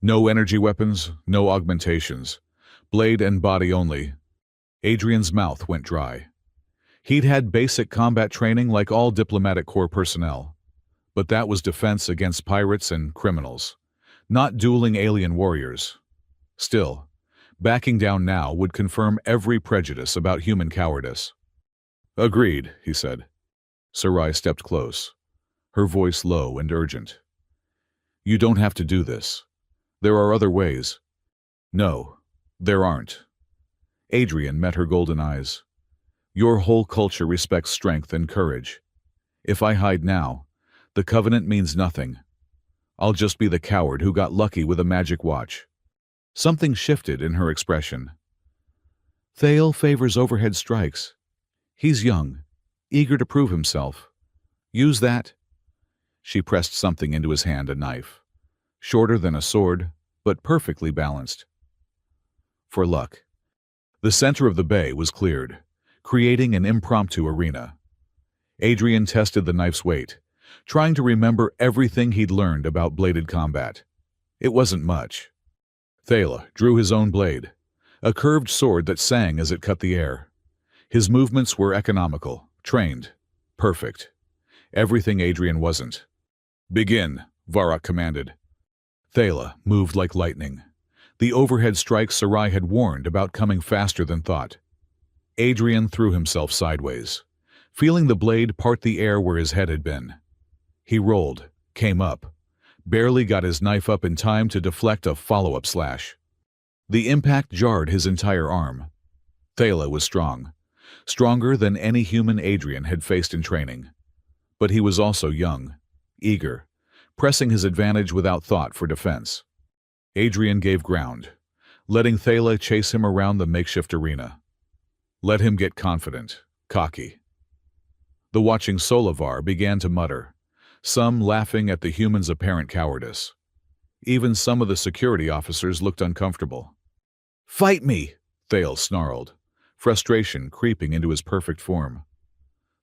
No energy weapons, no augmentations. Blade and body only. Adrian's mouth went dry. He'd had basic combat training like all diplomatic corps personnel, but that was defense against pirates and criminals, not dueling alien warriors. Still, backing down now would confirm every prejudice about human cowardice. Agreed, he said. Sarai stepped close, her voice low and urgent. You don't have to do this. There are other ways. No, there aren't. Adrian met her golden eyes. Your whole culture respects strength and courage. If I hide now, the Covenant means nothing. I'll just be the coward who got lucky with a magic watch. Something shifted in her expression. Thale favors overhead strikes. He's young, eager to prove himself. Use that." She pressed something into his hand, a knife. Shorter than a sword, but perfectly balanced. For luck. The center of the bay was cleared, creating an impromptu arena. Adrian tested the knife's weight, trying to remember everything he'd learned about bladed combat. It wasn't much. Thala drew his own blade, a curved sword that sang as it cut the air. His movements were economical, trained, perfect. Everything Adrian wasn't. "Begin," Varrock commanded. Thala moved like lightning. The overhead strike Sarai had warned about coming faster than thought. Adrian threw himself sideways, feeling the blade part the air where his head had been. He rolled, came up, barely got his knife up in time to deflect a follow-up slash. The impact jarred his entire arm. Thala was strong, stronger than any human Adrian had faced in training. But he was also young, eager, pressing his advantage without thought for defense. Adrian gave ground, letting Thala chase him around the makeshift arena. Let him get confident, cocky. The watching Solovar began to mutter, some laughing at the human's apparent cowardice. Even some of the security officers looked uncomfortable. "Fight me!" Thale snarled, frustration creeping into his perfect form.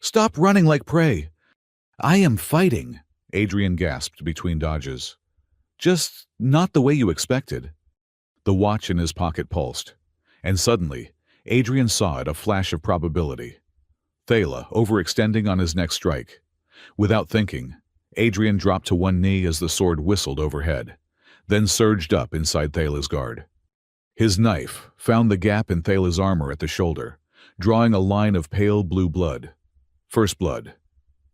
"Stop running like prey!" "I am fighting," Adrian gasped between dodges. "Just not the way you expected." The watch in his pocket pulsed, and suddenly, Adrian saw it, a flash of probability. Thala overextending on his next strike. Without thinking, Adrian dropped to one knee as the sword whistled overhead, then surged up inside Thala's guard. His knife found the gap in Thala's armor at the shoulder, drawing a line of pale blue blood. First blood.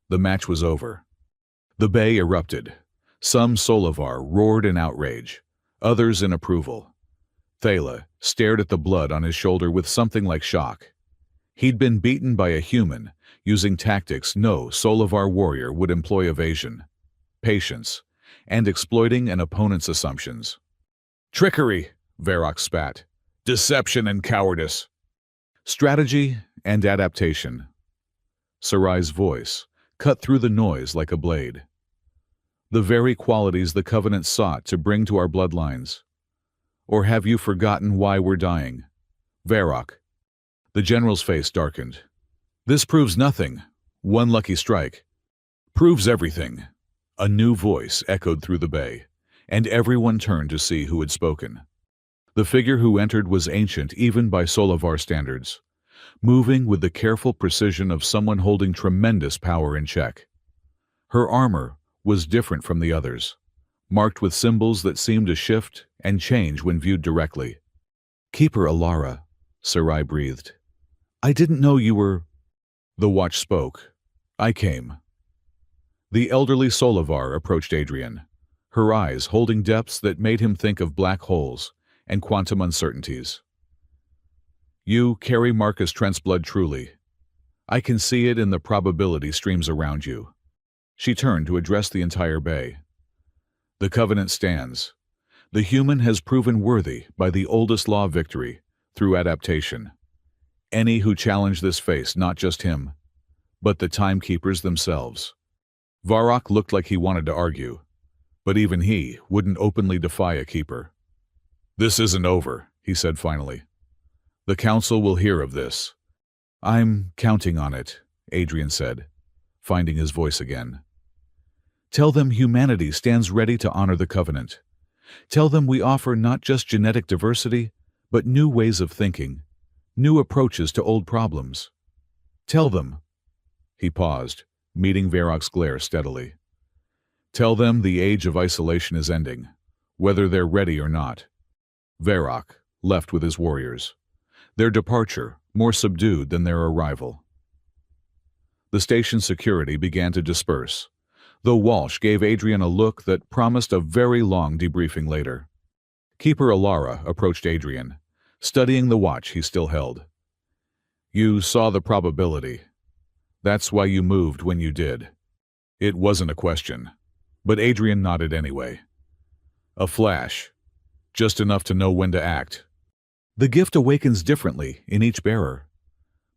The match was over. The bay erupted. Some Solovar roared in outrage, others in approval. Thala stared at the blood on his shoulder with something like shock. He'd been beaten by a human, using tactics no Solovar warrior would employ: evasion, patience, and exploiting an opponent's assumptions. "Trickery," Varrock spat. "Deception and cowardice." "Strategy and adaptation." Sarai's voice cut through the noise like a blade. "The very qualities the Covenant sought to bring to our bloodlines. Or have you forgotten why we're dying?" "Varrock." The general's face darkened. "This proves nothing. One lucky strike." "Proves everything." A new voice echoed through the bay, and everyone turned to see who had spoken. The figure who entered was ancient even by Solovar standards, moving with the careful precision of someone holding tremendous power in check. Her armor was different from the others, marked with symbols that seemed to shift and change when viewed directly. "Keeper Alara," Sarai breathed. "I didn't know you were—" The watch spoke. "I came." The elderly Solovar approached Adrian, her eyes holding depths that made him think of black holes and quantum uncertainties. "You carry Marcus Trent's blood truly. I can see it in the probability streams around you." She turned to address the entire bay. "The Covenant stands. The human has proven worthy by the oldest law of victory, through adaptation. Any who challenge this face not just him, but the timekeepers themselves." Varrock looked like he wanted to argue, but even he wouldn't openly defy a keeper. "This isn't over," he said finally. "The council will hear of this." "I'm counting on it," Adrian said, finding his voice again. "Tell them humanity stands ready to honor the Covenant. Tell them we offer not just genetic diversity, but new ways of thinking, new approaches to old problems. Tell them—" He paused, meeting Varrock's glare steadily. "Tell them the age of isolation is ending, whether they're ready or not." Varrock left with his warriors, their departure more subdued than their arrival. The station security began to disperse, though Walsh gave Adrian a look that promised a very long debriefing later. Keeper Alara approached Adrian, studying the watch he still held. "You saw the probability. That's why you moved when you did." It wasn't a question, but Adrian nodded anyway. "A flash, just enough to know when to act." "The gift awakens differently in each bearer."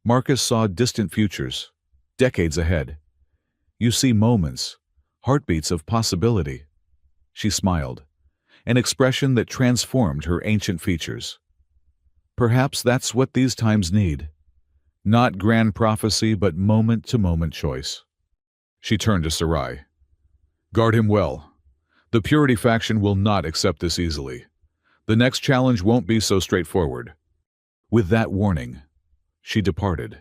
Marcus saw distant futures, decades ahead. You see moments, heartbeats of possibility. She smiled, an expression that transformed her ancient features. Perhaps that's what these times need. Not grand prophecy, but moment-to-moment choice. She turned to Sarai. Guard him well. The Purity faction will not accept this easily. The next challenge won't be so straightforward. With that warning, she departed,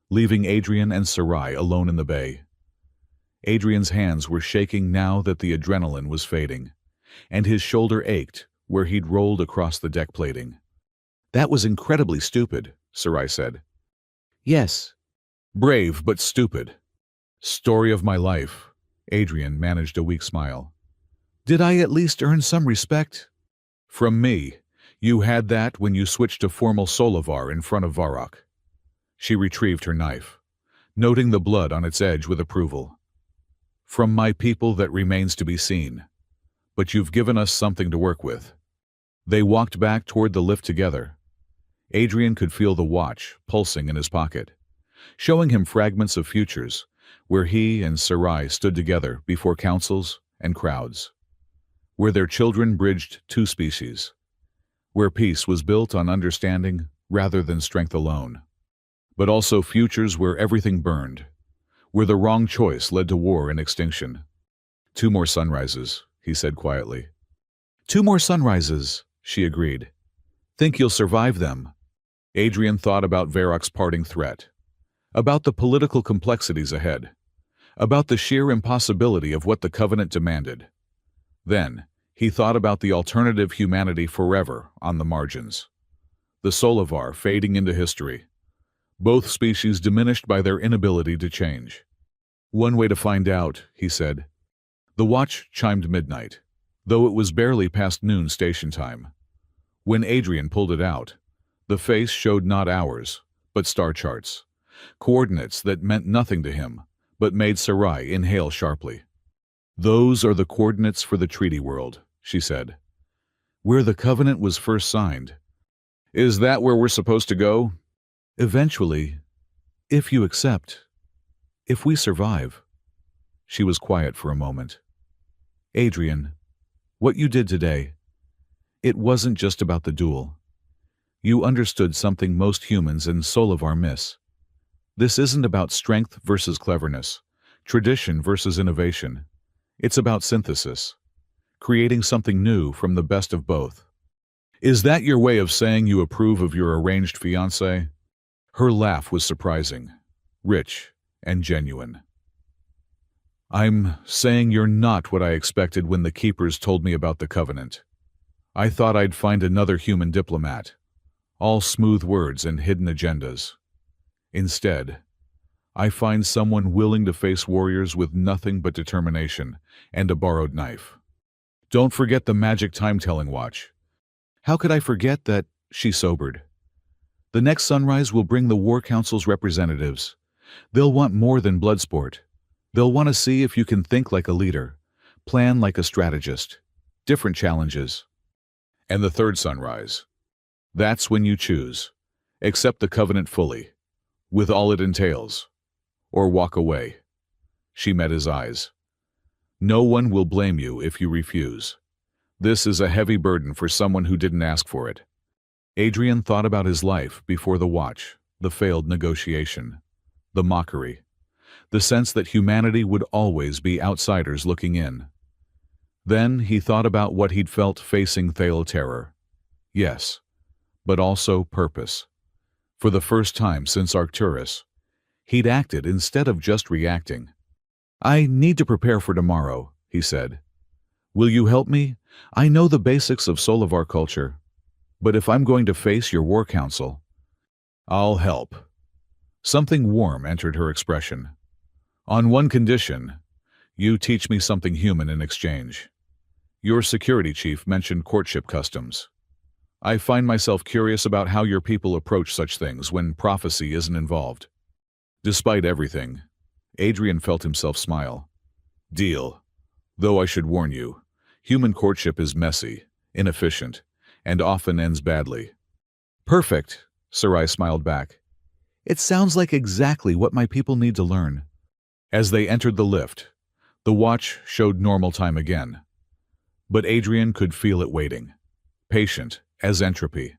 leaving Adrian and Sarai alone in the bay. Adrian's hands were shaking now that the adrenaline was fading, and his shoulder ached where he'd rolled across the deck plating. That was incredibly stupid, Sarai said. Yes. Brave but stupid. Story of my life. Adrian managed a weak smile. Did I at least earn some respect? From me. You had that when you switched to formal Solovar in front of Varrock. She retrieved her knife, noting the blood on its edge with approval. From my people that remains to be seen. But you've given us something to work with. They walked back toward the lift together. Adrian could feel the watch pulsing in his pocket, showing him fragments of futures where he and Sarai stood together before councils and crowds, where their children bridged two species, where peace was built on understanding rather than strength alone, but also futures where everything burned, where the wrong choice led to war and extinction. 2 more sunrises, he said quietly. 2 more sunrises, she agreed. Think you'll survive them? Adrian thought about Varrock's parting threat, about the political complexities ahead, about the sheer impossibility of what the Covenant demanded. Then, he thought about the alternative humanity forever on the margins. The Solovar fading into history, both species diminished by their inability to change. One way to find out, he said. The watch chimed midnight, though it was barely past noon station time. When Adrian pulled it out, the face showed not hours, but star charts, coordinates that meant nothing to him, but made Sarai inhale sharply. Those are the coordinates for the treaty world, she said. Where the Covenant was first signed. Is that where we're supposed to go? Eventually, if you accept, if we survive. She was quiet for a moment. Adrian, what you did today, it wasn't just about the duel. You understood something most humans in Solovar miss. This isn't about strength versus cleverness, tradition versus innovation. It's about synthesis, creating something new from the best of both. Is that your way of saying you approve of your arranged fiancé? Her laugh was surprising, rich, and genuine. I'm saying you're not what I expected when the Keepers told me about the Covenant. I thought I'd find another human diplomat, all smooth words and hidden agendas. Instead, I find someone willing to face warriors with nothing but determination and a borrowed knife. Don't forget the magic time-telling watch. How could I forget that? She sobered. The next sunrise will bring the War Council's representatives. They'll want more than blood sport. They'll want to see if you can think like a leader, plan like a strategist, different challenges. And the third sunrise. That's when you choose. Accept the Covenant fully, with all it entails, or walk away. She met his eyes. No one will blame you if you refuse. This is a heavy burden for someone who didn't ask for it. Adrian thought about his life before the watch, the failed negotiation, the mockery, the sense that humanity would always be outsiders looking in. Then he thought about what he'd felt facing Thale terror. Yes, but also purpose. For the first time since Arcturus, he'd acted instead of just reacting. I need to prepare for tomorrow, he said. Will you help me? I know the basics of Solovar culture, but if I'm going to face your war council, I'll help. Something warm entered her expression. On one condition, you teach me something human in exchange. Your security chief mentioned courtship customs. I find myself curious about how your people approach such things when prophecy isn't involved. Despite everything, Adrian felt himself smile. Deal. Though I should warn you, human courtship is messy, inefficient, and often ends badly. Perfect, Sarai smiled back. It sounds like exactly what my people need to learn. As they entered the lift, the watch showed normal time again. But Adrian could feel it waiting, patient as entropy,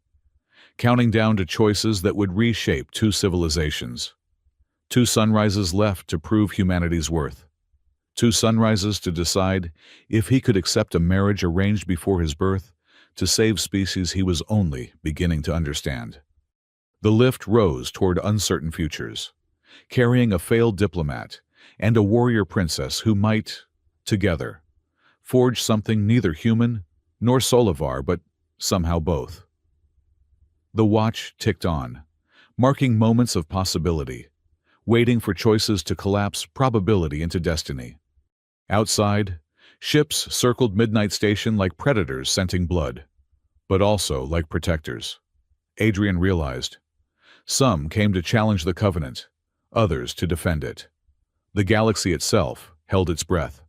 counting down to choices that would reshape two civilizations. Two sunrises left to prove humanity's worth. Two sunrises to decide if he could accept a marriage arranged before his birth to save species he was only beginning to understand. The lift rose toward uncertain futures, carrying a failed diplomat and a warrior princess who might, together, forge something neither human nor Solivar, but somehow both. The watch ticked on, marking moments of possibility, waiting for choices to collapse probability into destiny. Outside, ships circled Midnight Station like predators scenting blood, but also like protectors. Adrian realized. Some came to challenge the Covenant, others to defend it. The galaxy itself held its breath,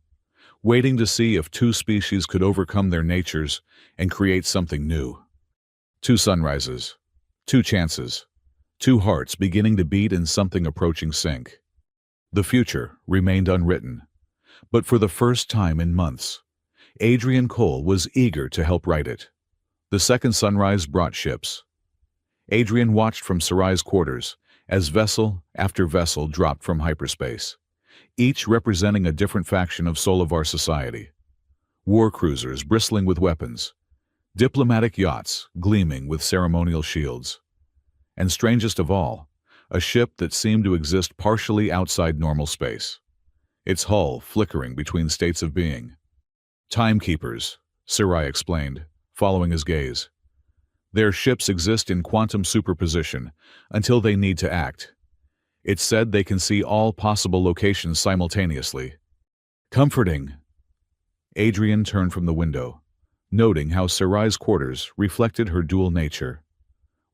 waiting to see if two species could overcome their natures and create something new. Two sunrises, two chances, two hearts beginning to beat in something approaching sync. The future remained unwritten, but for the first time in months, Adrian Cole was eager to help write it. The second sunrise brought ships. Adrian watched from Sarai's quarters as vessel after vessel dropped from hyperspace, each representing a different faction of Solivar society. War cruisers bristling with weapons, diplomatic yachts gleaming with ceremonial shields, and strangest of all, a ship that seemed to exist partially outside normal space, its hull flickering between states of being. Timekeepers, Sarai explained, following his gaze. Their ships exist in quantum superposition until they need to act. It's said they can see all possible locations simultaneously. Comforting. Adrian turned from the window, noting how Sarai's quarters reflected her dual nature.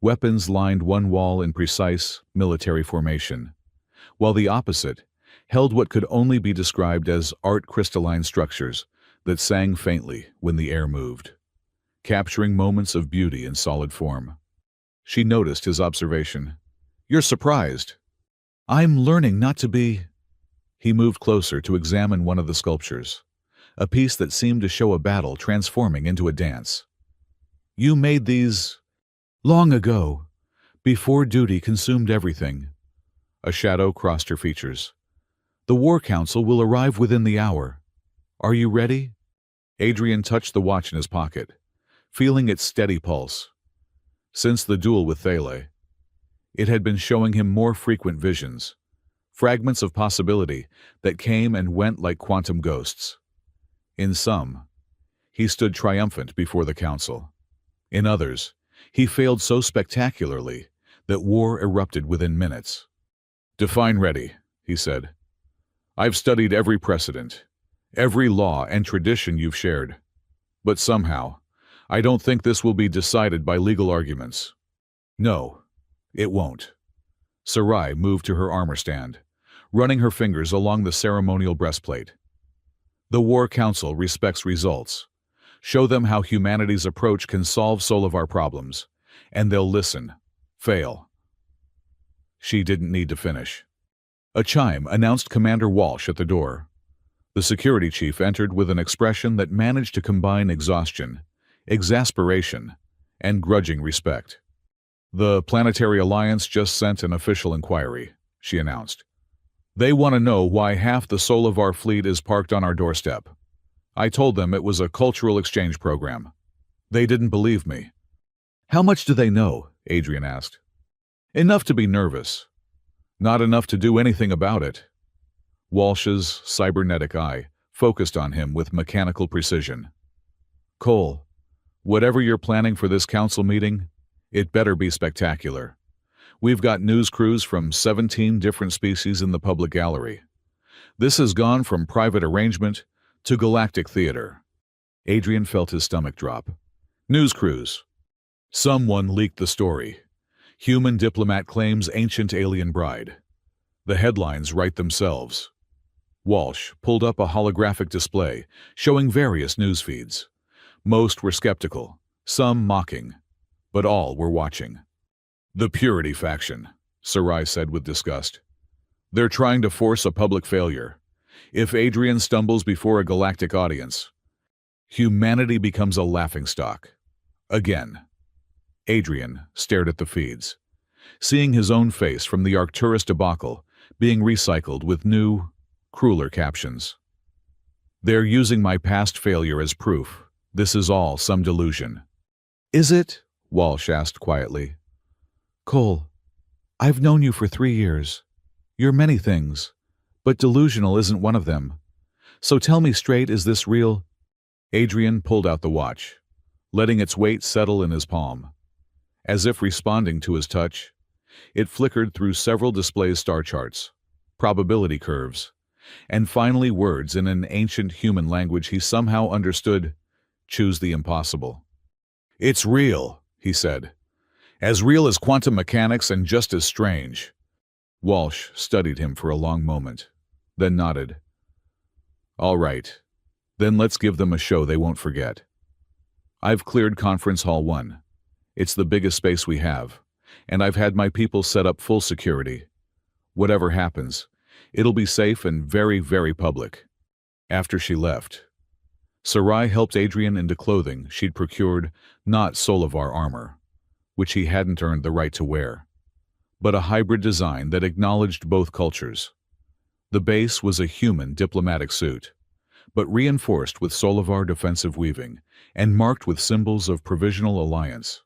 Weapons lined one wall in precise military formation, while the opposite held what could only be described as art crystalline structures that sang faintly when the air moved, capturing moments of beauty in solid form. She noticed his observation. "You're surprised." "I'm learning not to be." He moved closer to examine one of the sculptures, a piece that seemed to show a battle transforming into a dance. "You made these long ago, before duty consumed everything." A shadow crossed her features. "The War Council will arrive within the hour. Are you ready?" Adrian touched the watch in his pocket, feeling its steady pulse. Since the duel with Thale, it had been showing him more frequent visions, fragments of possibility that came and went like quantum ghosts. In some, he stood triumphant before the council. In others, he failed so spectacularly that war erupted within minutes. "Define ready," he said. "I've studied every precedent, every law and tradition you've shared. But somehow, I don't think this will be decided by legal arguments." "No, it won't." Sarai moved to her armor stand, running her fingers along the ceremonial breastplate. "The War Council respects results. Show them how humanity's approach can solve Solivar problems, and they'll listen. Fail." She didn't need to finish. A chime announced Commander Walsh at the door. The security chief entered with an expression that managed to combine exhaustion, exasperation, and grudging respect. "The Planetary Alliance just sent an official inquiry," she announced. "They want to know why half the Solivar fleet is parked on our doorstep. I told them it was a cultural exchange program. They didn't believe me." "How much do they know?" Adrian asked. "Enough to be nervous. Not enough to do anything about it." Walsh's cybernetic eye focused on him with mechanical precision. "Cole, whatever you're planning for this council meeting, it better be spectacular. We've got news crews from 17 different species in the public gallery. This has gone from private arrangement to galactic theater." Adrian felt his stomach drop. "News crews. Someone leaked the story. Human diplomat claims ancient alien bride. The headlines write themselves." Walsh pulled up a holographic display showing various news feeds. Most were skeptical, some mocking, but all were watching. "The Purity faction," Sarai said with disgust. They're trying to force a public failure. If Adrian stumbles before a galactic audience, humanity becomes a laughingstock. Again. Adrian stared at the feeds, seeing his own face from the Arcturus debacle being recycled with new, crueler captions. They're using my past failure as proof. This is all some delusion. Is it? Walsh asked quietly. Cole, I've known you for 3 years. You're many things, but delusional isn't one of them. So tell me straight, is this real? Adrian pulled out the watch, letting its weight settle in his palm. As if responding to his touch, it flickered through several display star charts, probability curves, and finally words in an ancient human language he somehow understood. Choose the impossible. It's real, he said. As real as quantum mechanics and just as strange. Walsh studied him for a long moment, then nodded. All right, then let's give them a show they won't forget. I've cleared Conference Hall 1. It's the biggest space we have, and I've had my people set up full security. Whatever happens, it'll be safe and very, very public. After she left, Sarai helped Adrian into clothing she'd procured, not Solivar armor, which he hadn't earned the right to wear, but a hybrid design that acknowledged both cultures. The base was a human diplomatic suit, but reinforced with Solivar defensive weaving and marked with symbols of provisional alliance.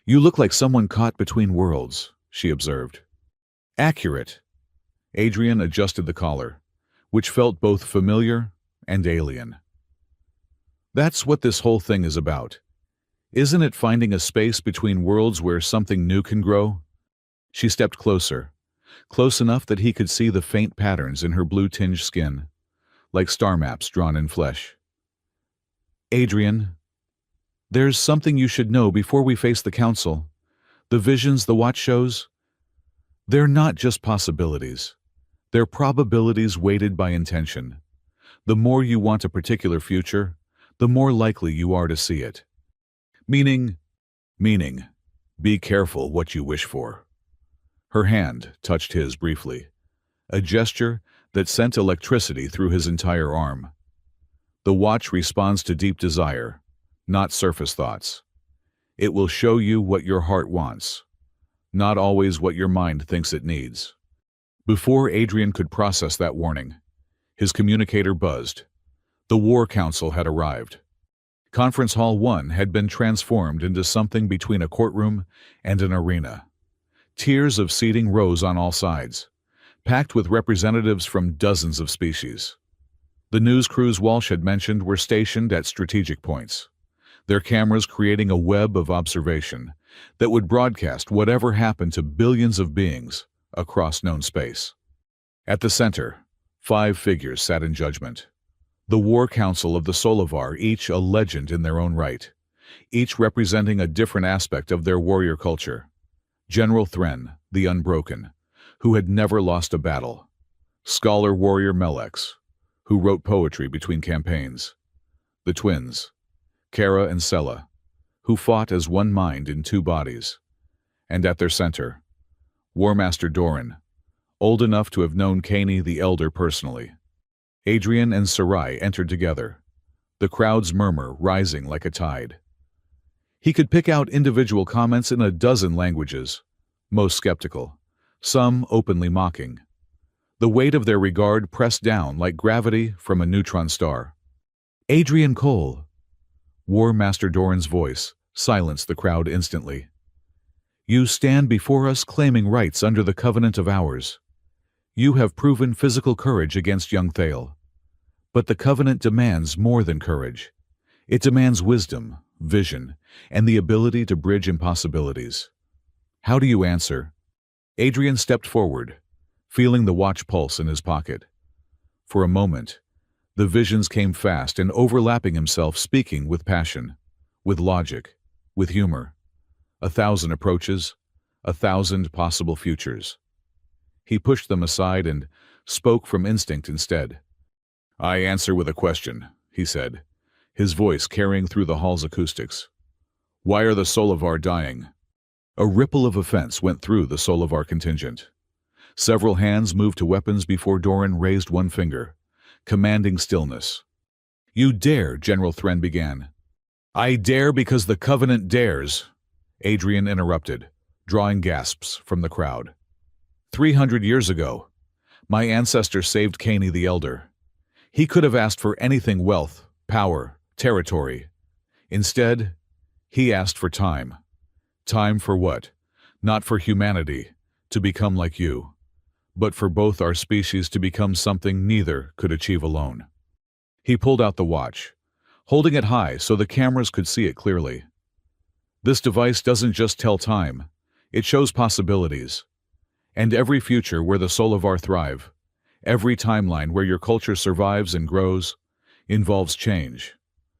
You look like someone caught between worlds, she observed. Accurate. Adrian adjusted the collar, which felt both familiar and alien. That's what this whole thing is about. Isn't it finding a space between worlds where something new can grow? She stepped closer, close enough that he could see the faint patterns in her blue-tinged skin, like star maps drawn in flesh. Adrian, there's something you should know before we face the Council. The visions the Watch shows, they're not just possibilities. They're probabilities weighted by intention. The more you want a particular future, the more likely you are to see it. Meaning, be careful what you wish for. Her hand touched his briefly, a gesture that sent electricity through his entire arm. The watch responds to deep desire, not surface thoughts. It will show you what your heart wants, not always what your mind thinks it needs. Before Adrian could process that warning, his communicator buzzed. The War Council had arrived. Conference Hall 1 had been transformed into something between a courtroom and an arena. Tiers of seating rose on all sides, packed with representatives from dozens of species. The news crews Walsh had mentioned were stationed at strategic points, their cameras creating a web of observation that would broadcast whatever happened to billions of beings across known space. At the center, 5 figures sat in judgment. The War Council of the Solivar, each a legend in their own right, each representing a different aspect of their warrior culture. General Thren, the Unbroken, who had never lost a battle. Scholar warrior Melex, who wrote poetry between campaigns. The twins, Kara and Sela, who fought as one mind in 2 bodies. And at their center, War Master Doran, old enough to have known Caney the Elder personally. Adrian and Sarai entered together, the crowd's murmur rising like a tide. He could pick out individual comments in a dozen languages, most skeptical, some openly mocking. The weight of their regard pressed down like gravity from a neutron star. Adrian Cole. War Master Doran's voice silenced the crowd instantly. You stand before us claiming rights under the covenant of ours. You have proven physical courage against young Thale. But the covenant demands more than courage. It demands wisdom, vision, and the ability to bridge impossibilities. How do you answer? Adrian stepped forward, feeling the watch pulse in his pocket. For a moment, the visions came fast and overlapping himself, speaking with passion, with logic, with humor. 1,000 approaches, 1,000 possible futures. He pushed them aside and spoke from instinct instead. I answer with a question, he said, his voice carrying through the hall's acoustics. Why are the Solivar dying? A ripple of offense went through the soul of our contingent. Several hands moved to weapons before Doran raised one finger, commanding stillness. "You dare," General Thren began. "I dare because the Covenant dares," Adrian interrupted, drawing gasps from the crowd. 300 years ago, my ancestor saved Caney the Elder. He could have asked for anything: wealth, power, territory. Instead, he asked for time. Time for what? Not for humanity, to become like you, but for both our species to become something neither could achieve alone. He pulled out the watch, holding it high so the cameras could see it clearly. This device doesn't just tell time, it shows possibilities. And every future where the Solovar thrive, every timeline where your culture survives and grows, involves change.